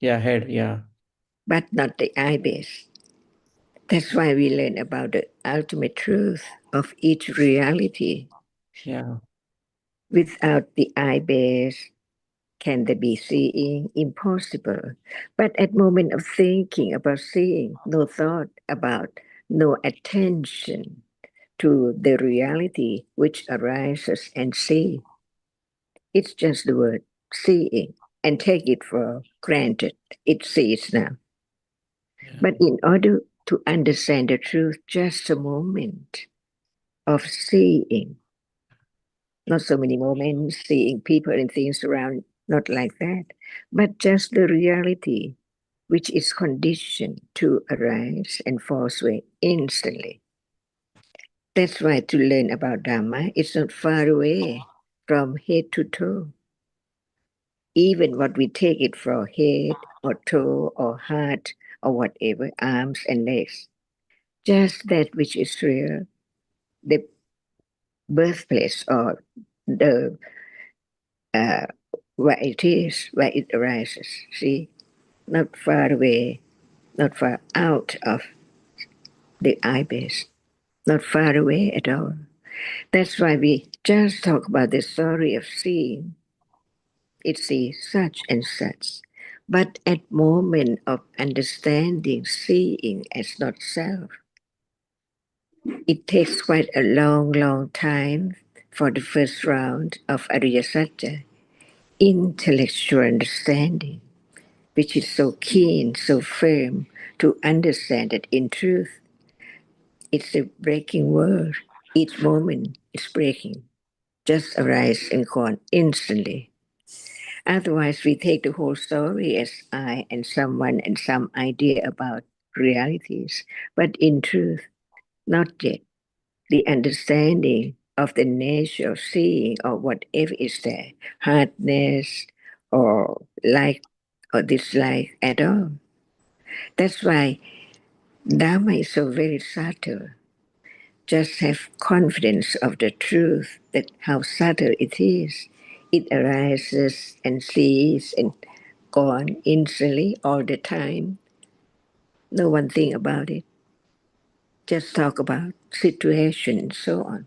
Yeah, head. Yeah. but not the eye base. That's why we learn about the ultimate truth of each reality. Yeah. Without the eye base, can there be seeing? Impossible. But at moment of thinking about seeing, no thought about, no attention to the reality which arises and see. It's just the word seeing and take it for granted. It sees now. Yeah. But in order to understand the truth, just a moment of seeing, not so many moments, seeing people and things around, not like that, but just the reality which is conditioned to arise and fall away instantly. That's why to learn about Dhamma, it's not far away from head to toe. Even what we take it for head or toe or heart or whatever, arms and legs, just that which is real, the birthplace or the where it is, where it arises. See, not far away, not far out of the eye base, not far away at all. That's why we just talk about the story of seeing. It sees such and such. But at moment of understanding, seeing as not self, it takes quite a long, long time for the first round of Ariya Satya, intellectual understanding, which is so keen, so firm to understand that in truth, it's a breaking world. Each moment is breaking. just arise and gone instantly. Otherwise, we take the whole story as I and someone and some idea about realities, but in truth, not yet. The understanding of the nature of seeing or whatever is there, hardness or like or dislike at all. That's why Dhamma is so very subtle. Just have confidence of the truth that how subtle it is. It arises and sees and gone instantly all the time. No one think about it. Just talk about situation and so on.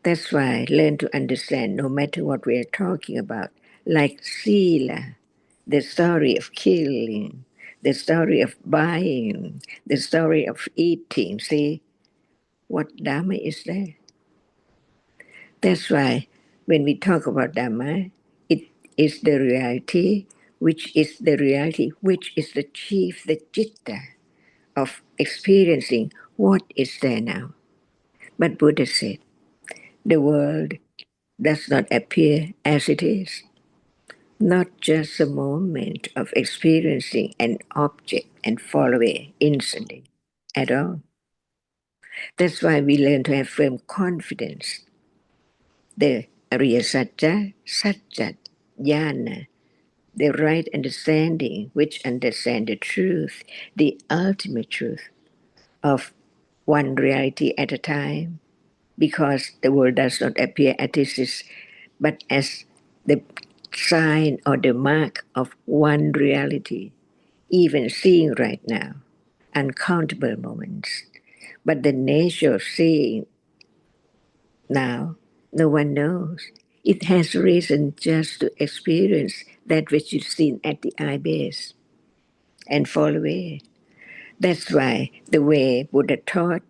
That's why learn to understand no matter what we are talking about, like sila, the story of killing, the story of buying, the story of eating. See what Dhamma is there. That's why when we talk about Dhamma, it is the reality, which is the reality, which is the chief, the citta of experiencing what is there now. But Buddha said, the world does not appear as it is, not just a moment of experiencing an object and follow away instantly at all. That's why we learn to have firm confidence. The Ariya Satya, Satya, Jnana, the right understanding, which understand the truth, the ultimate truth of one reality at a time, because the world does not appear as it is, but as the sign or the mark of one reality, even seeing right now, uncountable moments. But the nature of seeing now, no one knows. It has reason just to experience that which is seen at the eye base and fall away. That's why the way Buddha taught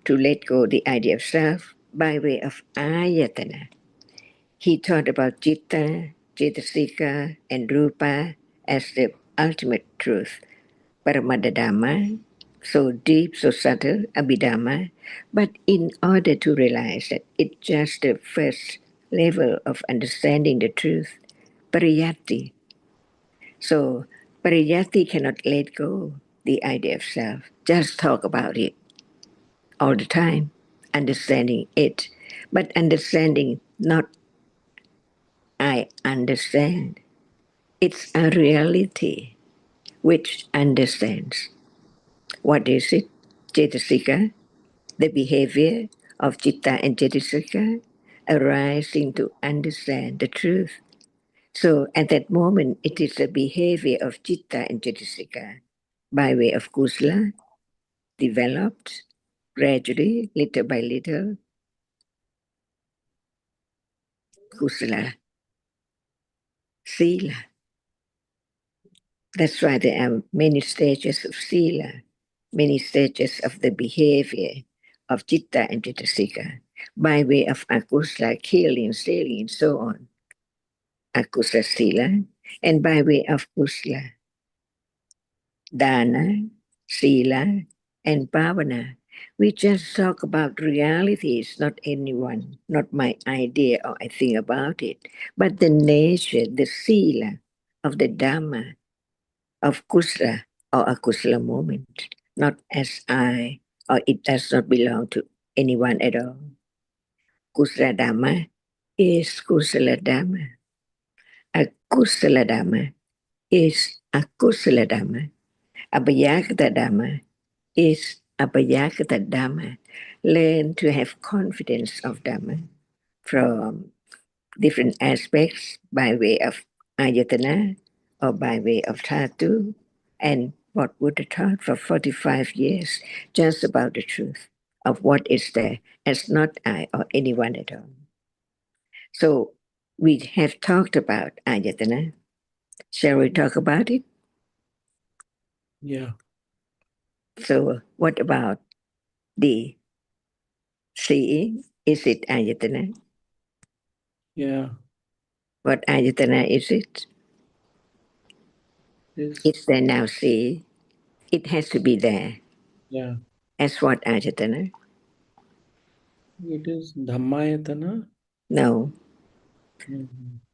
to let go the idea of self by way of ayatana. He taught about citta, cetasika, and rupa as the ultimate truth, Paramadadhamma, so deep, so subtle, Abhidhamma. But in order to realize that it's just the first level of understanding the truth, pariyatti. So pariyatti cannot let go the idea of self. Just talk about it all the time, understanding it. But understanding not I understand. It's a reality which understands. What is it? Cetasika, the behavior of citta and cetasika, arising to understand the truth. So at that moment, it is the behavior of citta and cetasika by way of kusala, developed gradually, little by little, kusala, sila. That's why there are many stages of sila, many stages of the behavior of citta and cetasika by way of akusala, killing, stealing, and so on. Akusala sila, and by way of kusala, dana, sila, and bhavana. We just talk about realities, not anyone, not my idea or I think about it, but the nature, the sila of the Dhamma, of kusala or akusala moment, not as I or it does not belong to anyone at all. Kusala Dhamma is kusala Dhamma. Akusala Dhamma is akusala Dhamma. Abhayagata Dhamma is abhayagata Dhamma. Learn to have confidence of Dhamma from different aspects by way of ayatana or by way of dhatu, and what Buddha taught for 45 years, just about the truth of what is there, as not I or anyone at all. So we have talked about ayatana. Shall we talk about it? Yeah. So what about the seeing? Is it ayatana? Yeah. What ayatana is it? It's there now, see? It has to be there. Yeah. As what ayatana? It is Dhammayatana. No.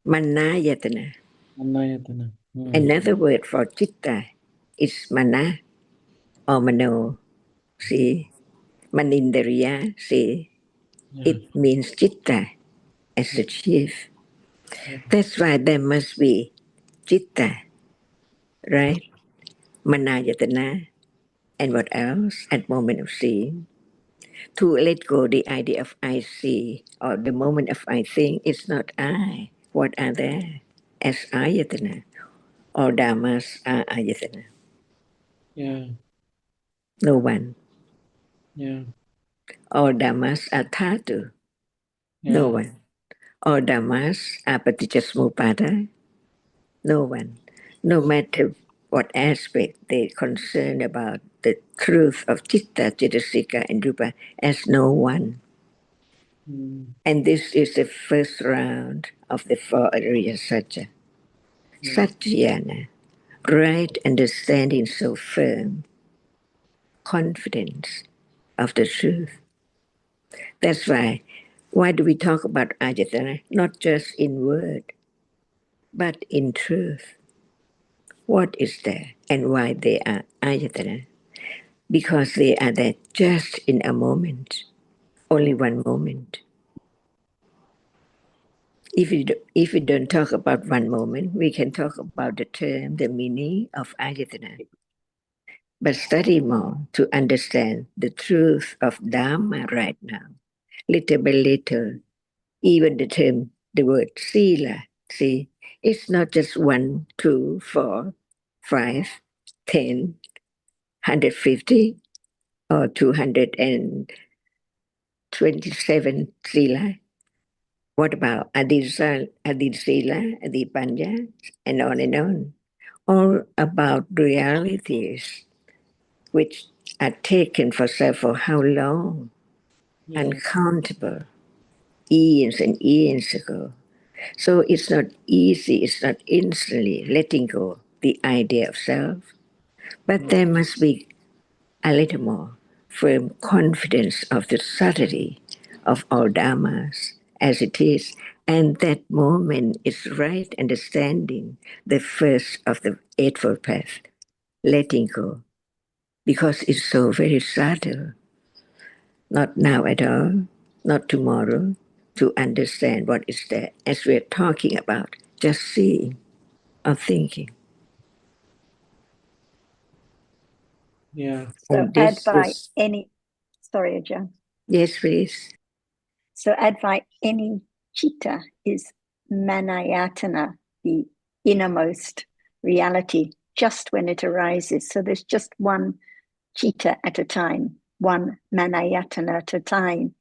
Manayatana. Manayatana. Another word for chitta is mana or mano. See, manindriya. See, it means chitta as the chief. That's why there must be chitta, right? Manayatana. And what else? At moment of seeing. To let go the idea of I see or the moment of I think, it's not I. What are there? As ayatana. All dhammas are ayatana. Yeah. No one. Yeah. All dhammas are dhatu. No one. All dhammas are paticca. No one. No matter what aspect they concern about the truth of citta, cetasika, and rupa as no one. And this is the first round of the four Ariya Satya. Satyana, right understanding so firm, confidence of the truth. That's why do we talk about ayatana? Not just in word, but in truth. What is there and why they are ayatana? Because they are there just in a moment, only one moment. If we don't talk about one moment, we can talk about the term, the meaning of ayatana. But study more to understand the truth of Dhamma right now, little by little. Even the word sila, see, it's not just 1, 2, 4, 5, 10, 150, or 227 sila. What about Adid Sila, Adid Panya, and on? All about realities which are taken for how long? Uncountable, eons and eons ago. So it's not easy, it's not instantly letting go the idea of self, but there must be a little more firm confidence of the subtlety of all dhammas as it is. And that moment is right understanding the first of the Eightfold Path, letting go, because it's so very subtle. Not now at all, not tomorrow, to understand what is there, as we're talking about, just seeing or thinking. Yeah. So sorry, Ajahn. Yes, please. So advai any chitta is manayatana, the innermost reality, just when it arises. So there's just one chitta at a time, one manayatana at a time.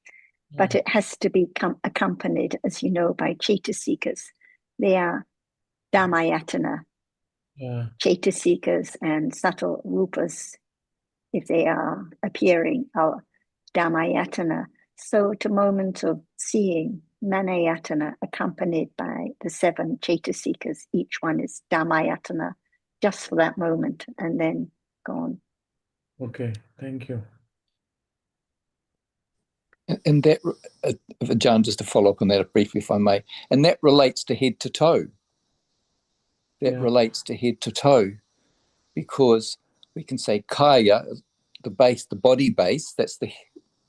But it has to be accompanied, as you know, by cetasikas. They are dhammayatana, cetasikas and subtle rupas, if they are appearing, are dhammayatana. So to moment of seeing, manayatana, accompanied by the 7 cetasikas, each one is dhammayatana, just for that moment, and then gone. Okay, thank you. And that, John, just to follow up on that briefly, if I may, and that relates to head to toe. That relates to head to toe, because we can say kaya, the base, the body base, that's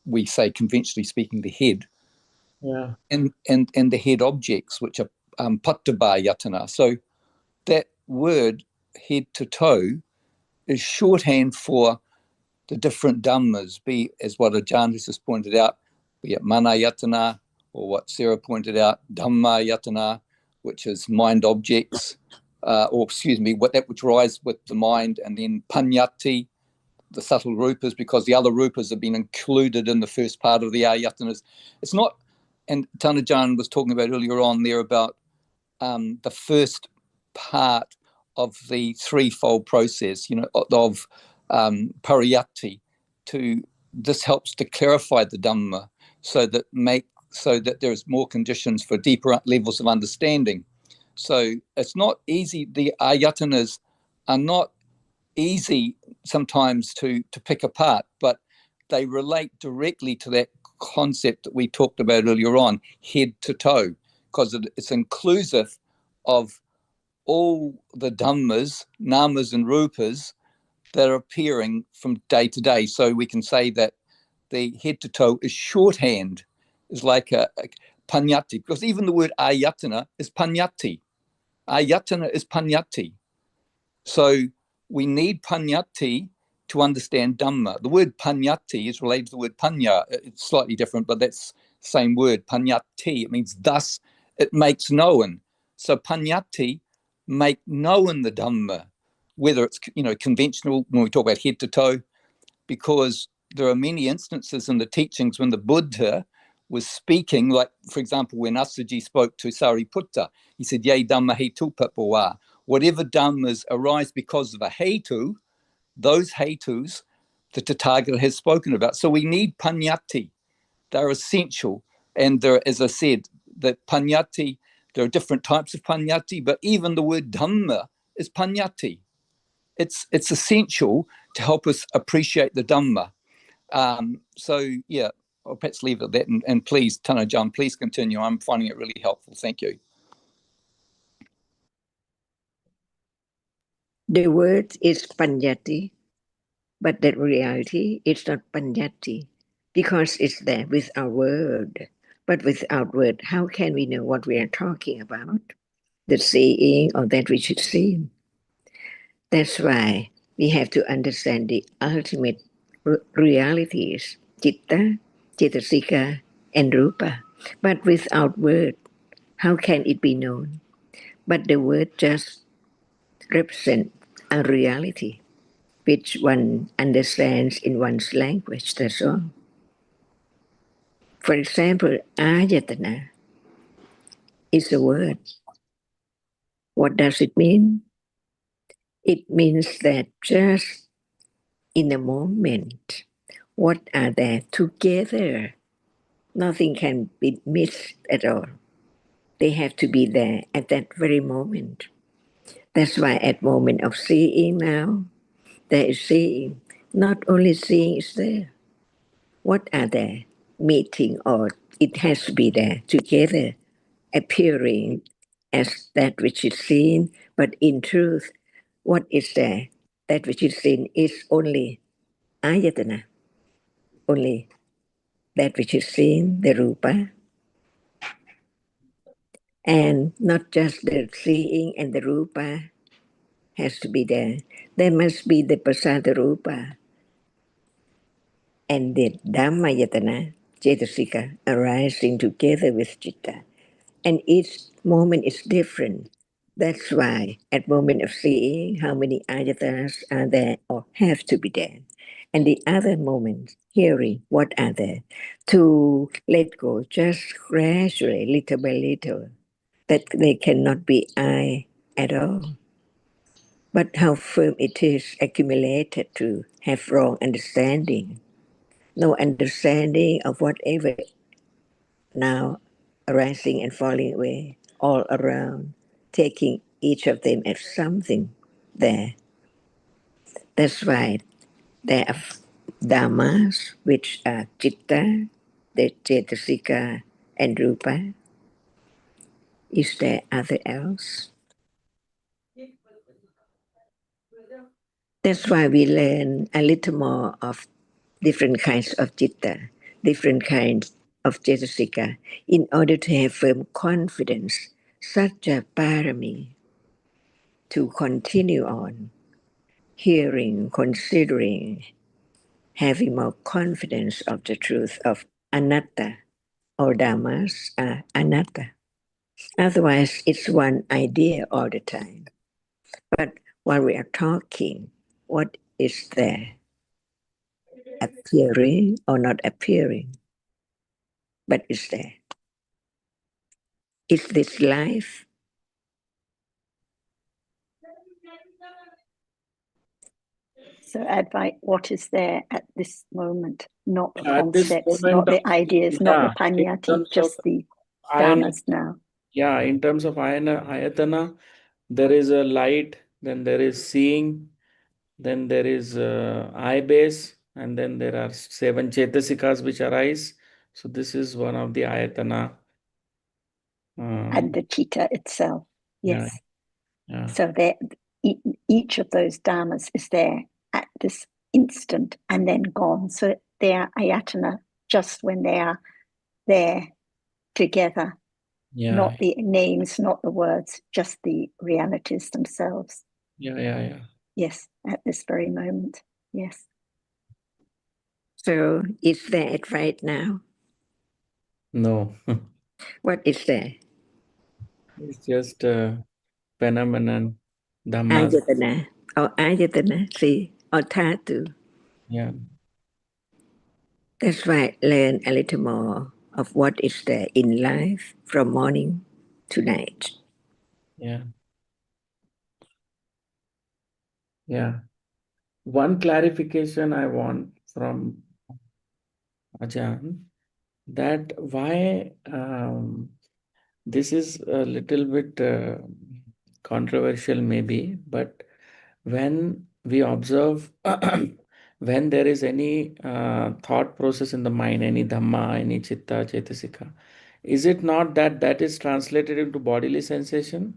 we say conventionally speaking, the head. Yeah. And the head objects, which are pattabhayatana. So that word, head to toe, is shorthand for the different dhammas, be as what Ajahn has just pointed out, be it manayatana, or what Sarah pointed out, dhammayatana, which is mind objects, that which rise with the mind, and then panyati, the subtle rupas, because the other rupas have been included in the first part of the ayatanas. It's not, and Tanajan was talking about earlier on there about the first part of the threefold process, of pariyatti. This helps to clarify the Dhamma so that there's more conditions for deeper levels of understanding. So it's not easy. The ayatanas are not easy sometimes to pick apart, but they relate directly to that concept that we talked about earlier on, head to toe, because it's inclusive of all the Dhammas, Namas and Rupas that are appearing from day to day. So we can say that the head to toe is shorthand, is like a panyati, because even the word ayatana is panyati. Ayatana is panyati. So we need panyati to understand Dhamma. The word panyati is related to the word panya. It's slightly different, but that's the same word, panyati. It means thus it makes known. So panyati, make known the Dhamma, whether it's conventional when we talk about head to toe, because there are many instances in the teachings when the Buddha was speaking, like, for example, when Asaji spoke to Sariputta, he said, Ye Dhamma hetu papawa. Whatever Dhammas arise because of a hetu, those hetus the Tathagata has spoken about. So we need panyati. They're essential. And there, as I said, that panyati, there are different types of panyati, but even the word Dhamma is panyati. It's essential to help us appreciate the Dhamma. So yeah, I'll perhaps leave it at that. And please, Tana John, please continue. I'm finding it really helpful. Thank you. The word is panyati, but the reality is not panyati because it's there with our word. But without word, how can we know what we are talking about? The seeing or that which is seen. That's why we have to understand the ultimate realities, citta, cetasika, and rupa. But without word, how can it be known? But the word just represents a reality which one understands in one's language, that's all. For example, ayatana is a word. What does it mean? It means that just in a moment, what are there together? Nothing can be missed at all. They have to be there at that very moment. That's why at moment of seeing now, there is seeing. Not only seeing is there. What are there? Meeting, or it has to be there together, appearing as that which is seen, but in truth, what is there? That which is seen is only ayatana, only that which is seen, the rupa, and not just the seeing and the rupa has to be there. There must be the pasada rupa and the dhammayatana, cetasika, arising together with citta. And each moment is different. That's why at moment of seeing, how many ayatanas are there or have to be there. And the other moments, hearing, what are there? To let go just gradually, little by little, that they cannot be I at all. But how firm it is accumulated to have wrong understanding. No understanding of whatever now arising and falling away all around, taking each of them as something there. That's why there are dhammas, which are citta, the cetasika, and rupa. Is there other else? That's why we learn a little more of different kinds of citta, different kinds of cetasika, in order to have firm confidence, such a parami, to continue on, hearing, considering, having more confidence of the truth of anatta, or dhammas are anatta. Otherwise, it's one idea all the time. But while we are talking, what is there? Appearing or not appearing, but is there? Is this life? So Advait, what is there at this moment? Not the At this concepts, moment, not the ideas, not the in panyati, terms of just the ayana, dhammas now. yeah, in terms of ayatana, there is a light, then there is seeing, then there is eye base, and then there are 7 chetasikas which arise. So this is one of the ayatana. And the chitta itself. Yes. Yeah. So each of those dhammas is there at this instant and then gone. So they are ayatana just when they are there together. Yeah. Not the names, not the words, just the realities themselves. Yeah. Yes, at this very moment. Yes. So is that right now? No. What is that? It's just a phenomenon. Dhammas. Ayatana. Or ayatana, see, or dhatu. Yeah. That's why learn a little more of what is there in life from morning to night. Yeah. One clarification I want from Ajahn, that why this is a little bit controversial maybe, but when we observe when there is any thought process in the mind, any dhamma, any chitta, chetasika, is it not that that is translated into bodily sensation?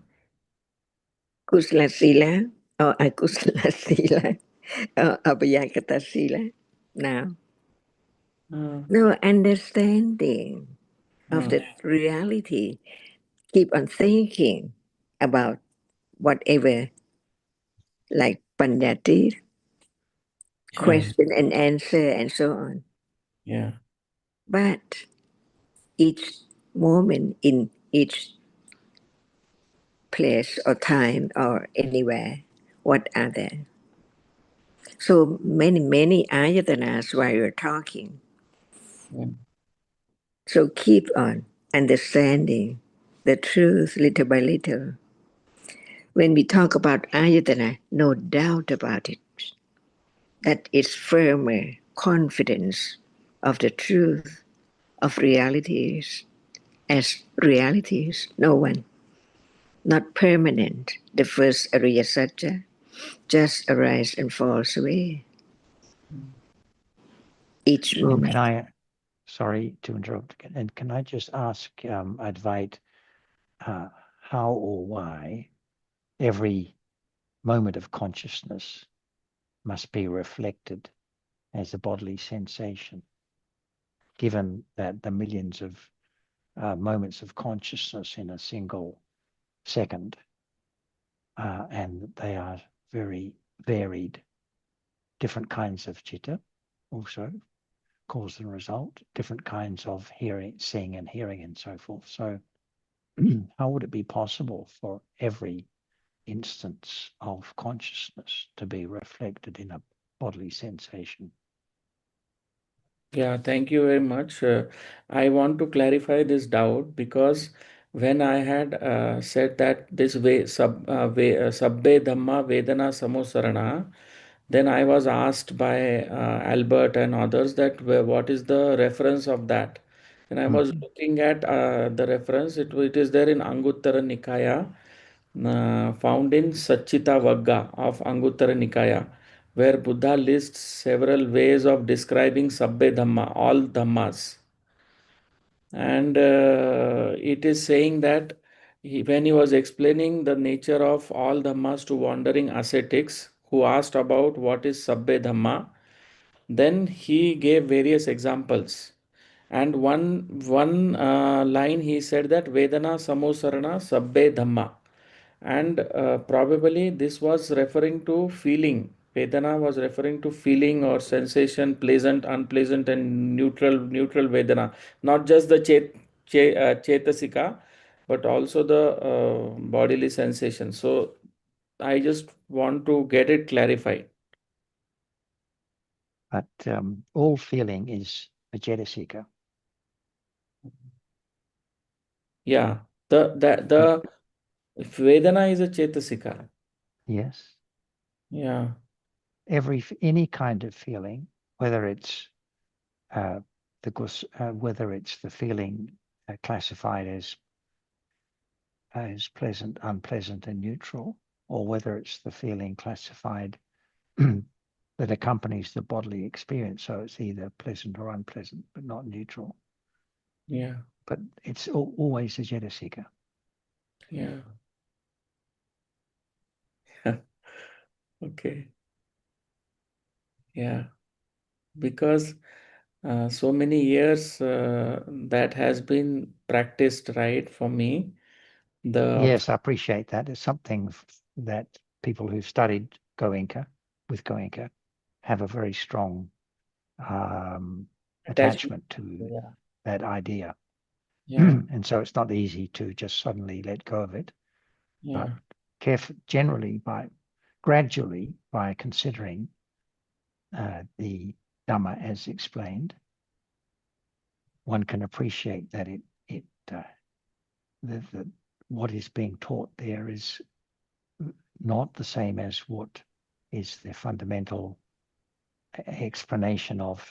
Kusala sila or akusala sila or abhayakata sila now. No understanding of the reality. Keep on thinking about whatever, like Panyati, question and answer, and so on. Yeah. But each moment in each place or time or anywhere, what are there? So many ayatanas while you're talking. So keep on understanding the truth little by little. When we talk about ayatana, no doubt about it, that is firmer confidence of the truth of realities as realities, no one, not permanent. The first Ariya Satya just arise and falls away each moment. Can I, sorry to interrupt, and can I just ask Advait how or why every moment of consciousness must be reflected as a bodily sensation, given that the millions of moments of consciousness in a single second, and they are very varied, different kinds of chitta also, cause and result, different kinds of hearing, seeing and hearing and so forth. So how would it be possible for every instance of consciousness to be reflected in a bodily sensation? Yeah, thank you very much. I want to clarify this doubt because when I had said that this way, sabbe dhamma vedana samosarana, then I was asked by Albert and others that what is the reference of that? And I was looking at the reference. It is there in Anguttara Nikaya, found in Satchita Vagga of Anguttara Nikaya, where Buddha lists several ways of describing Sabbe Dhamma, all Dhammas. And it is saying that when he was explaining the nature of all Dhammas to wandering ascetics who asked about what is Sabbe Dhamma, then he gave various examples. And one line he said that Vedana Samosarana Sabbe Dhamma. And probably this was referring to feeling. Vedana was referring to feeling or sensation, pleasant, unpleasant, and neutral Vedana. Not just the Chetasika, but also the bodily sensation. So I just want to get it clarified. But all feeling is a Cetasika. Yeah, the Vedana is a Chetasika. Yes. Yeah. Any kind of feeling, whether it's whether it's the feeling classified as pleasant, unpleasant, and neutral, or whether it's the feeling classified that accompanies the bodily experience. So it's either pleasant or unpleasant, but not neutral. Yeah. But it's always a Cetasika. Yeah. Okay. Yeah. Because so many years that has been practiced, right, for me. Yes, I appreciate that. It's something that people who've studied with Goenka have a very strong attachment to that idea. Yeah. And so it's not easy to just suddenly let go of it. Yeah. But gradually, by considering the Dhamma as explained, one can appreciate that what is being taught there is not the same as what is the fundamental explanation of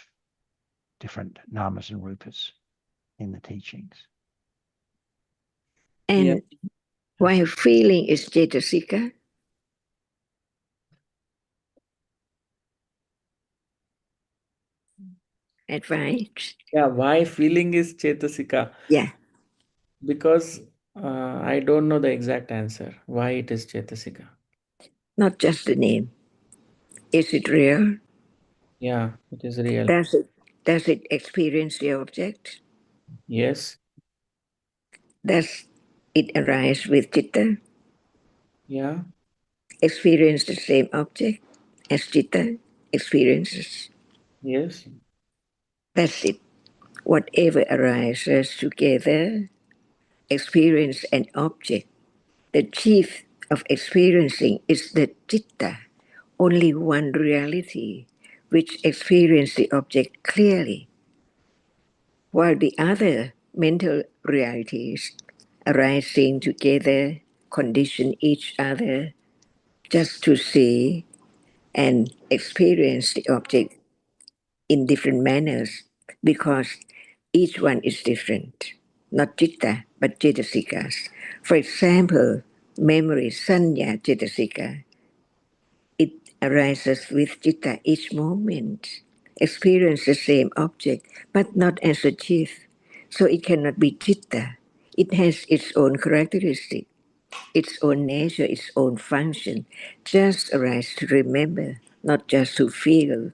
different namas and rupas in the teachings. And why feeling is Cetasika? Advice? Yeah, why feeling is Cetasika? Yeah. Because I don't know the exact answer. Why it is Cetasika? Not just the name. Is it real? Yeah, it is real. Does it experience the object? Yes. Does it arise with Chitta? Yeah. Experience the same object as Chitta experiences? Yes. That's it. Whatever arises together, experience an object. The chief of experiencing is the Chitta, only one reality which experiences the object clearly, while the other mental realities arising together condition each other just to see and experience the object in different manners because each one is different, not citta, but cetasikas. For example, memory, sanya cetasika, it arises with citta each moment, experience the same object, but not as a chief. So it cannot be citta. It has its own characteristic, its own nature, its own function, just arise to remember, not just to feel.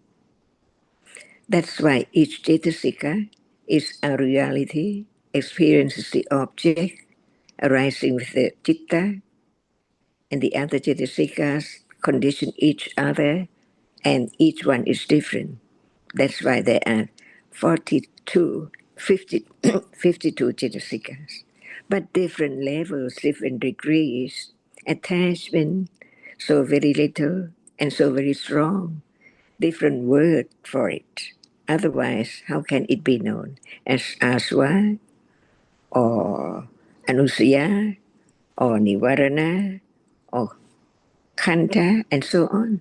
That's why each cetasika is a reality, experiences the object arising with the citta, and the other cetasikas condition each other, and each one is different. That's why there are 42, 50, 52 cetasikas, but different levels, different degrees, attachment, so very little and so very strong, different word for it. Otherwise, how can it be known as aswa or anusaya or nivarana or kanta and so on?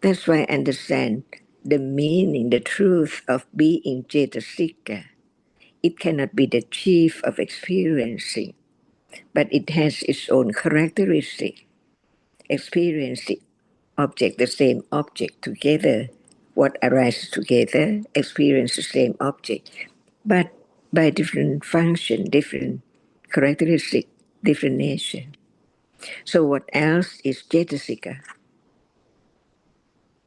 That's why I understand the meaning, the truth of being cetasika. It cannot be the chief of experiencing, but it has its own characteristic. Experience the object, the same object together. What arises together, experience the same object, but by different function, different characteristic, different nature. So what else is cetasika?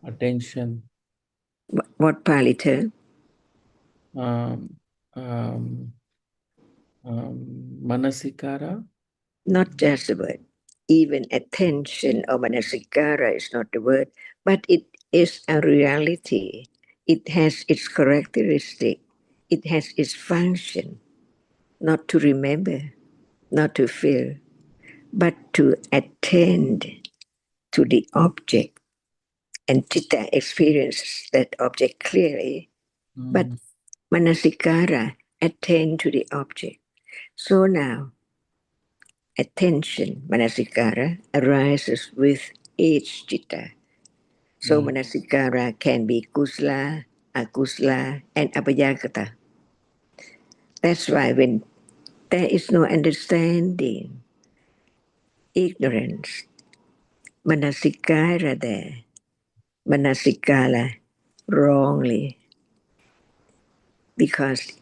Attention. What Pali term? Manasikara. Not just the word. Even attention or manasikara is not the word, but it is a reality. It has its characteristic. It has its function. Not to remember, not to feel, but to attend to the object. And Chitta experiences that object clearly, but Manasikara attend to the object. So now, attention, Manasikara, arises with each Chitta. So Manasikara can be Kusla, Akusla, and Abhayagata. That's why when there is no understanding, ignorance, Manasikara there, Manasikala wrongly, because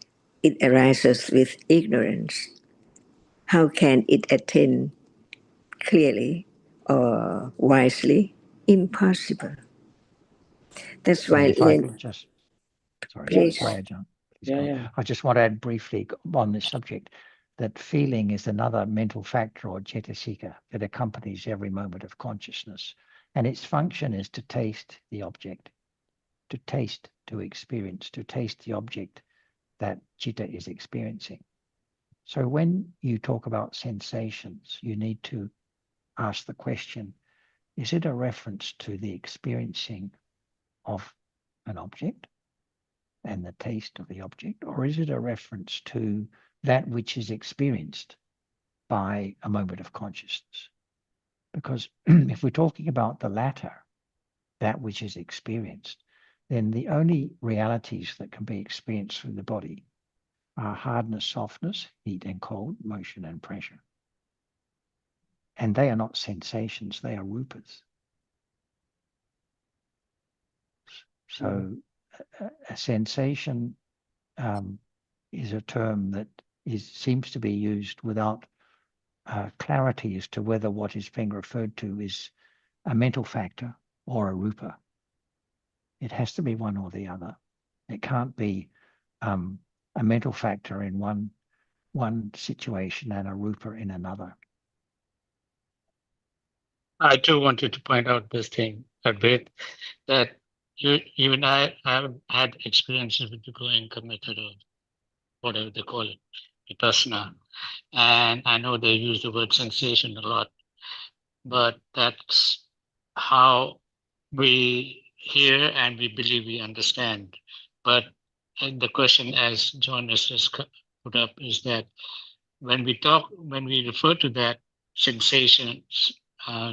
it arises with ignorance, how can it attend clearly or wisely? Impossible. That's why if I could just, sorry, please. Ajahn, I just want to add briefly on this subject that feeling is another mental factor or cetasika that accompanies every moment of consciousness. And its function is to taste the object, to taste, to experience, to taste the object that citta is experiencing. So when you talk about sensations, you need to ask the question, is it a reference to the experiencing of an object and the taste of the object, or is it a reference to that which is experienced by a moment of consciousness? Because if we're talking about the latter, that which is experienced, then the only realities that can be experienced through the body are hardness, softness, heat and cold, motion and pressure. And they are not sensations, they are rupas. So a sensation is a term that seems to be used without clarity as to whether what is being referred to is a mental factor or a rupa. It has to be one or the other. It can't be a mental factor in one situation and a rupa in another. I too wanted to point out this thing a bit, that even I have had experiences with the Goenka method or whatever they call it, vipassana, and I know they use the word sensation a lot, but that's how we hear and we believe we understand. But the question, as John has just put up, is that when we refer to that sensations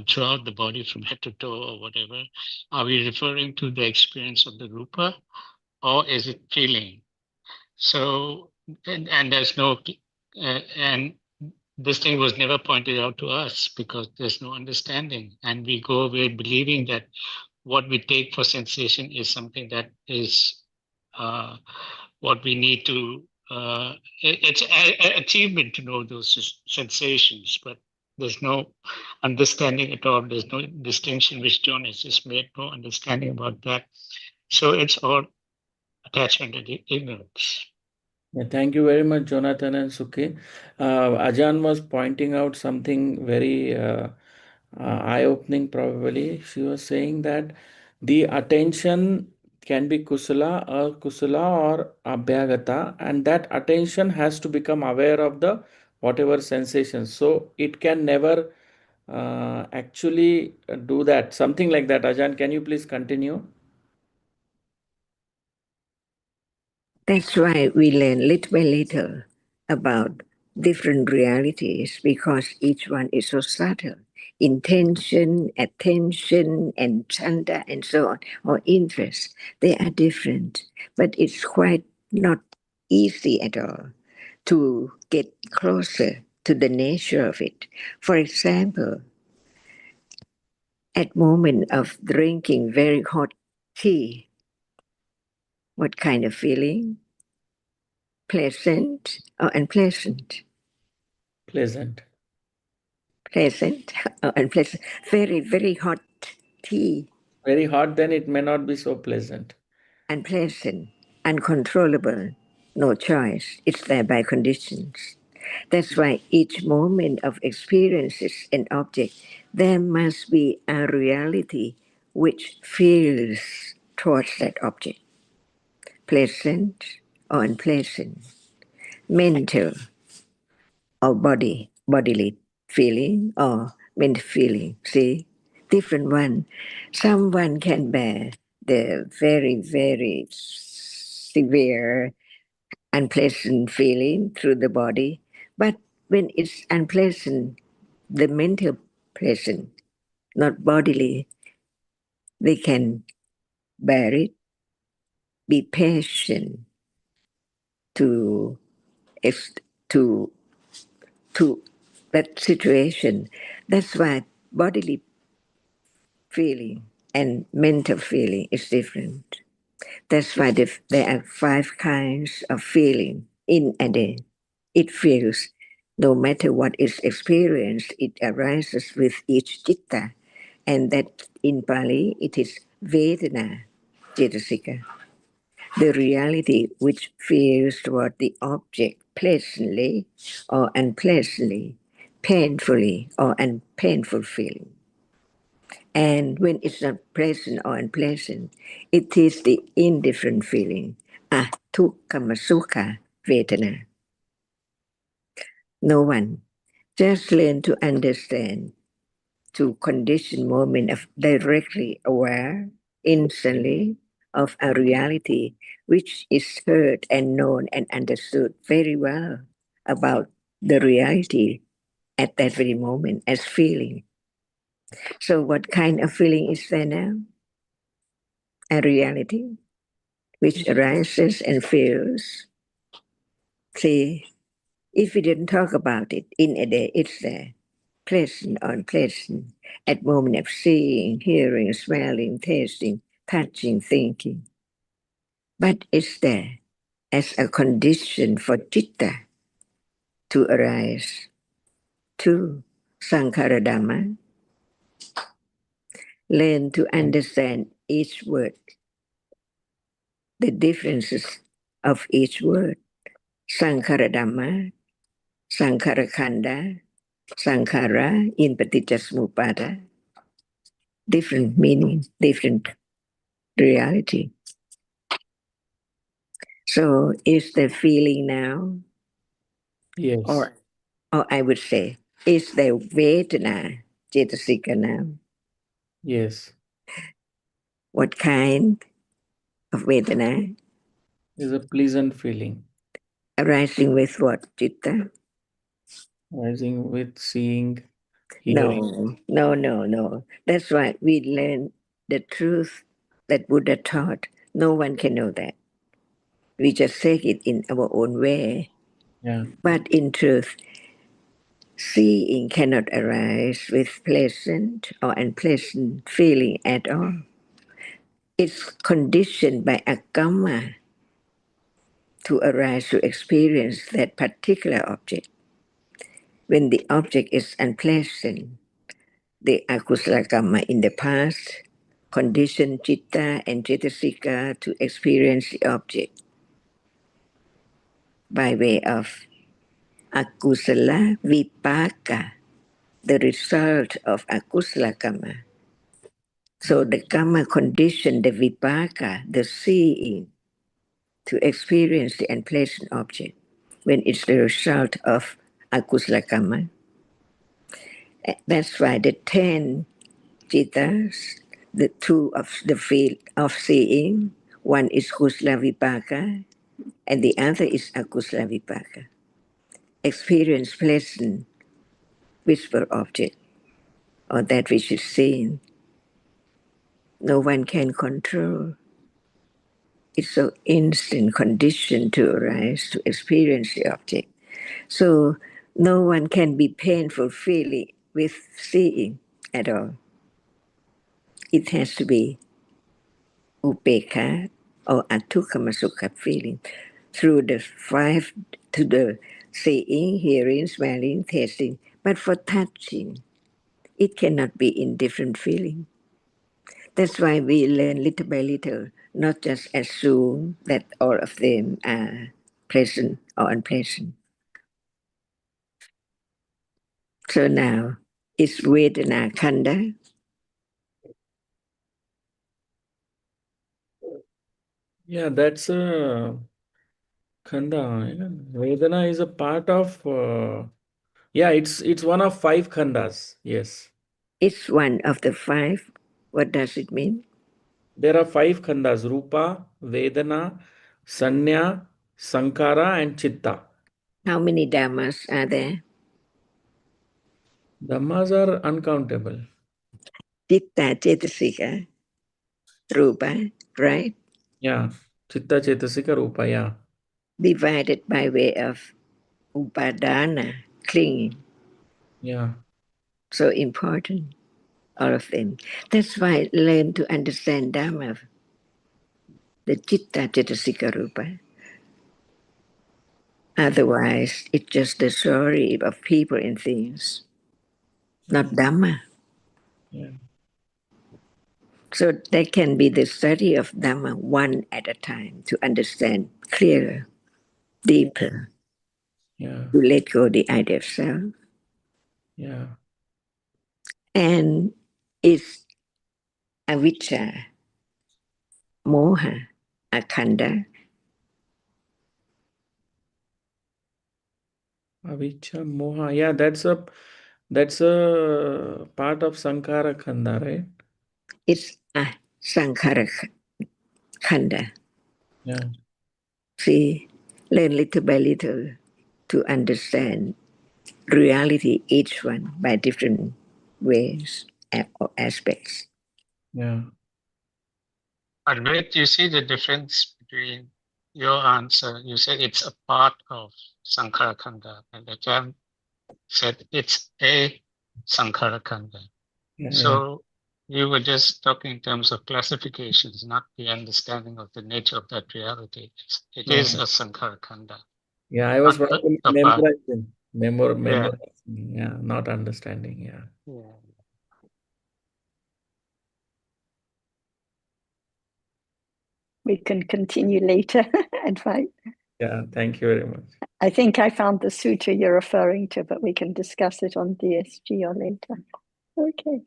throughout the body from head to toe or whatever, are we referring to the experience of the rupa, or is it feeling? So, and there's no, and this thing was never pointed out to us because there's no understanding, and we go away believing that what we take for sensation is something that is what we need to. It's an achievement to know those sensations, but there's no understanding at all. There's no distinction, which John has just made, no understanding about that. So it's all attachment and ignorance. Yeah, thank you very much, Jonathan and Sukhi. Ajahn was pointing out something very eye-opening, probably. She was saying that the attention can be kusala or abhyagata, and that attention has to become aware of the whatever sensation. So it can never actually do that. Something like that. Ajahn, can you please continue? That's why we learn little by little about different realities, because each one is so subtle. Intention, attention, and chanda, and so on, or interest, they are different. But it's quite not easy at all to get closer to the nature of it. For example, at moment of drinking very hot tea, what kind of feeling? Pleasant or unpleasant? Pleasant. Pleasant or unpleasant? Very, very hot tea. Very hot, then it may not be so pleasant. Unpleasant, uncontrollable, no choice. It's there by conditions. That's why each moment of experiences an object, there must be a reality which feels towards that object. Pleasant or unpleasant, mental or bodily feeling or mental feeling. See, different one. Someone can bear the very, very severe unpleasant feeling through the body, but when it's unpleasant, the mental pleasant, not bodily, they can bear it, be patient to to to that situation. That's why bodily feeling and mental feeling is different. That's why there are 5 kinds of feeling in a day. It feels, no matter what is experienced, it arises with each citta, and that in Pali it is Vedana Cetasika, the reality which feels toward the object pleasantly or unpleasantly, painfully or unpainful feeling. And when it's not pleasant or unpleasant, it is the indifferent feeling, tukkamasukha vedana. No one, just learn to understand, to condition moment of directly aware, instantly, of a reality which is heard and known and understood very well about the reality at that very moment as feeling. So what kind of feeling is there now? A reality which arises and feels. See, if we didn't talk about it in a day, it's there. Pleasant, unpleasant, at moment of seeing, hearing, smelling, tasting, touching, thinking. But it's there as a condition for citta to arise. Two, Sankhara Dhamma, learn to understand each word, the differences of each word. Sankhara Dhamma, Sankhara Khanda, Sankhara in Paticca different meaning, different reality. So is the feeling now, Yes. or I would say, is the Vedana Cetasika now? Yes. What kind of Vedana? Is a pleasant feeling. Arising with what, Chitta? Arising with seeing, hearing. No. That's why we learn the truth that Buddha taught. No one can know that. We just say it in our own way. Yeah. But in truth, seeing cannot arise with pleasant or unpleasant feeling at all. It's conditioned by agama to arise to experience that particular object. When the object is unpleasant, the akusala karma in the past conditioned citta and cetasika to experience the object by way of akusala vipaka, the result of akusala karma. So the karma conditioned the vipaka, the seeing, to experience the unpleasant object when it's the result of akusala karma. That's why the 10 Citas, the two of the field of seeing, one is kusala vipaka and the other is akusala vipaka. Experience pleasant visible object or that which is seen. No one can control. It's so instant condition to arise to experience the object. So no one can be painful feeling with seeing at all. It has to be upekha or atukkamasukha feeling through the five to the seeing, hearing, smelling, tasting. But for touching, it cannot be in different feeling. That's why we learn little by little, not just assume that all of them are pleasant or unpleasant. So now, is Vedana Khanda? Yeah, that's a khanda. Vedana is a part of. Yeah, it's one of 5 khandas. Yes, It's one of the 5. What does it mean? there are 5 khandas: Rupa, Vedana, Sanya, Sankara, and Chitta. How many dhammas are there? Dhammas are uncountable. Citta, cetasika, rupa, right? Yeah, Chitta, Chetasika, Rupa. Yeah. Divided by way of upadana, clinging. Yeah. So important, all of them. That's why learn to understand Dhamma, the citta, cetasika, rupa. Otherwise, it's just the story of people and things, not Dhamma. Yeah. So that can be the study of Dhamma one at a time to understand clearer, deeper, Yeah. to let go the idea of self. Yeah. And it's avijja, moha, akanda. Avijja moha. Yeah, that's a part of Sankhara Khanda, right? It's a sankhara khanda. Yeah. See, learn little by little to understand reality, each one by different ways or aspects. Yeah. Advait, you see the difference between your answer? You said it's a part of Sankhara Khanda, and Ajahn said it's a Sankhara Khanda. Yeah. So you were just talking in terms of classifications, not the understanding of the nature of that reality. It is a Sankhara Khanda. Yeah, I was probably memorizing. Yeah. Yeah, not understanding. Yeah. Yeah. We can continue later, Advait. Yeah, thank you very much. I think I found the sutta you're referring to, but we can discuss it on DSG or later. Okay.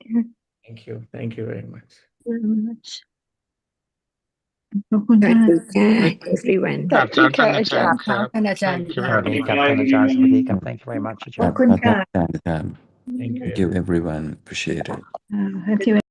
Thank you. Thank you very much. Very much. Everyone. Ajahn, Thank you very much, Ajahn. Thank you. Thank you, everyone. Appreciate it.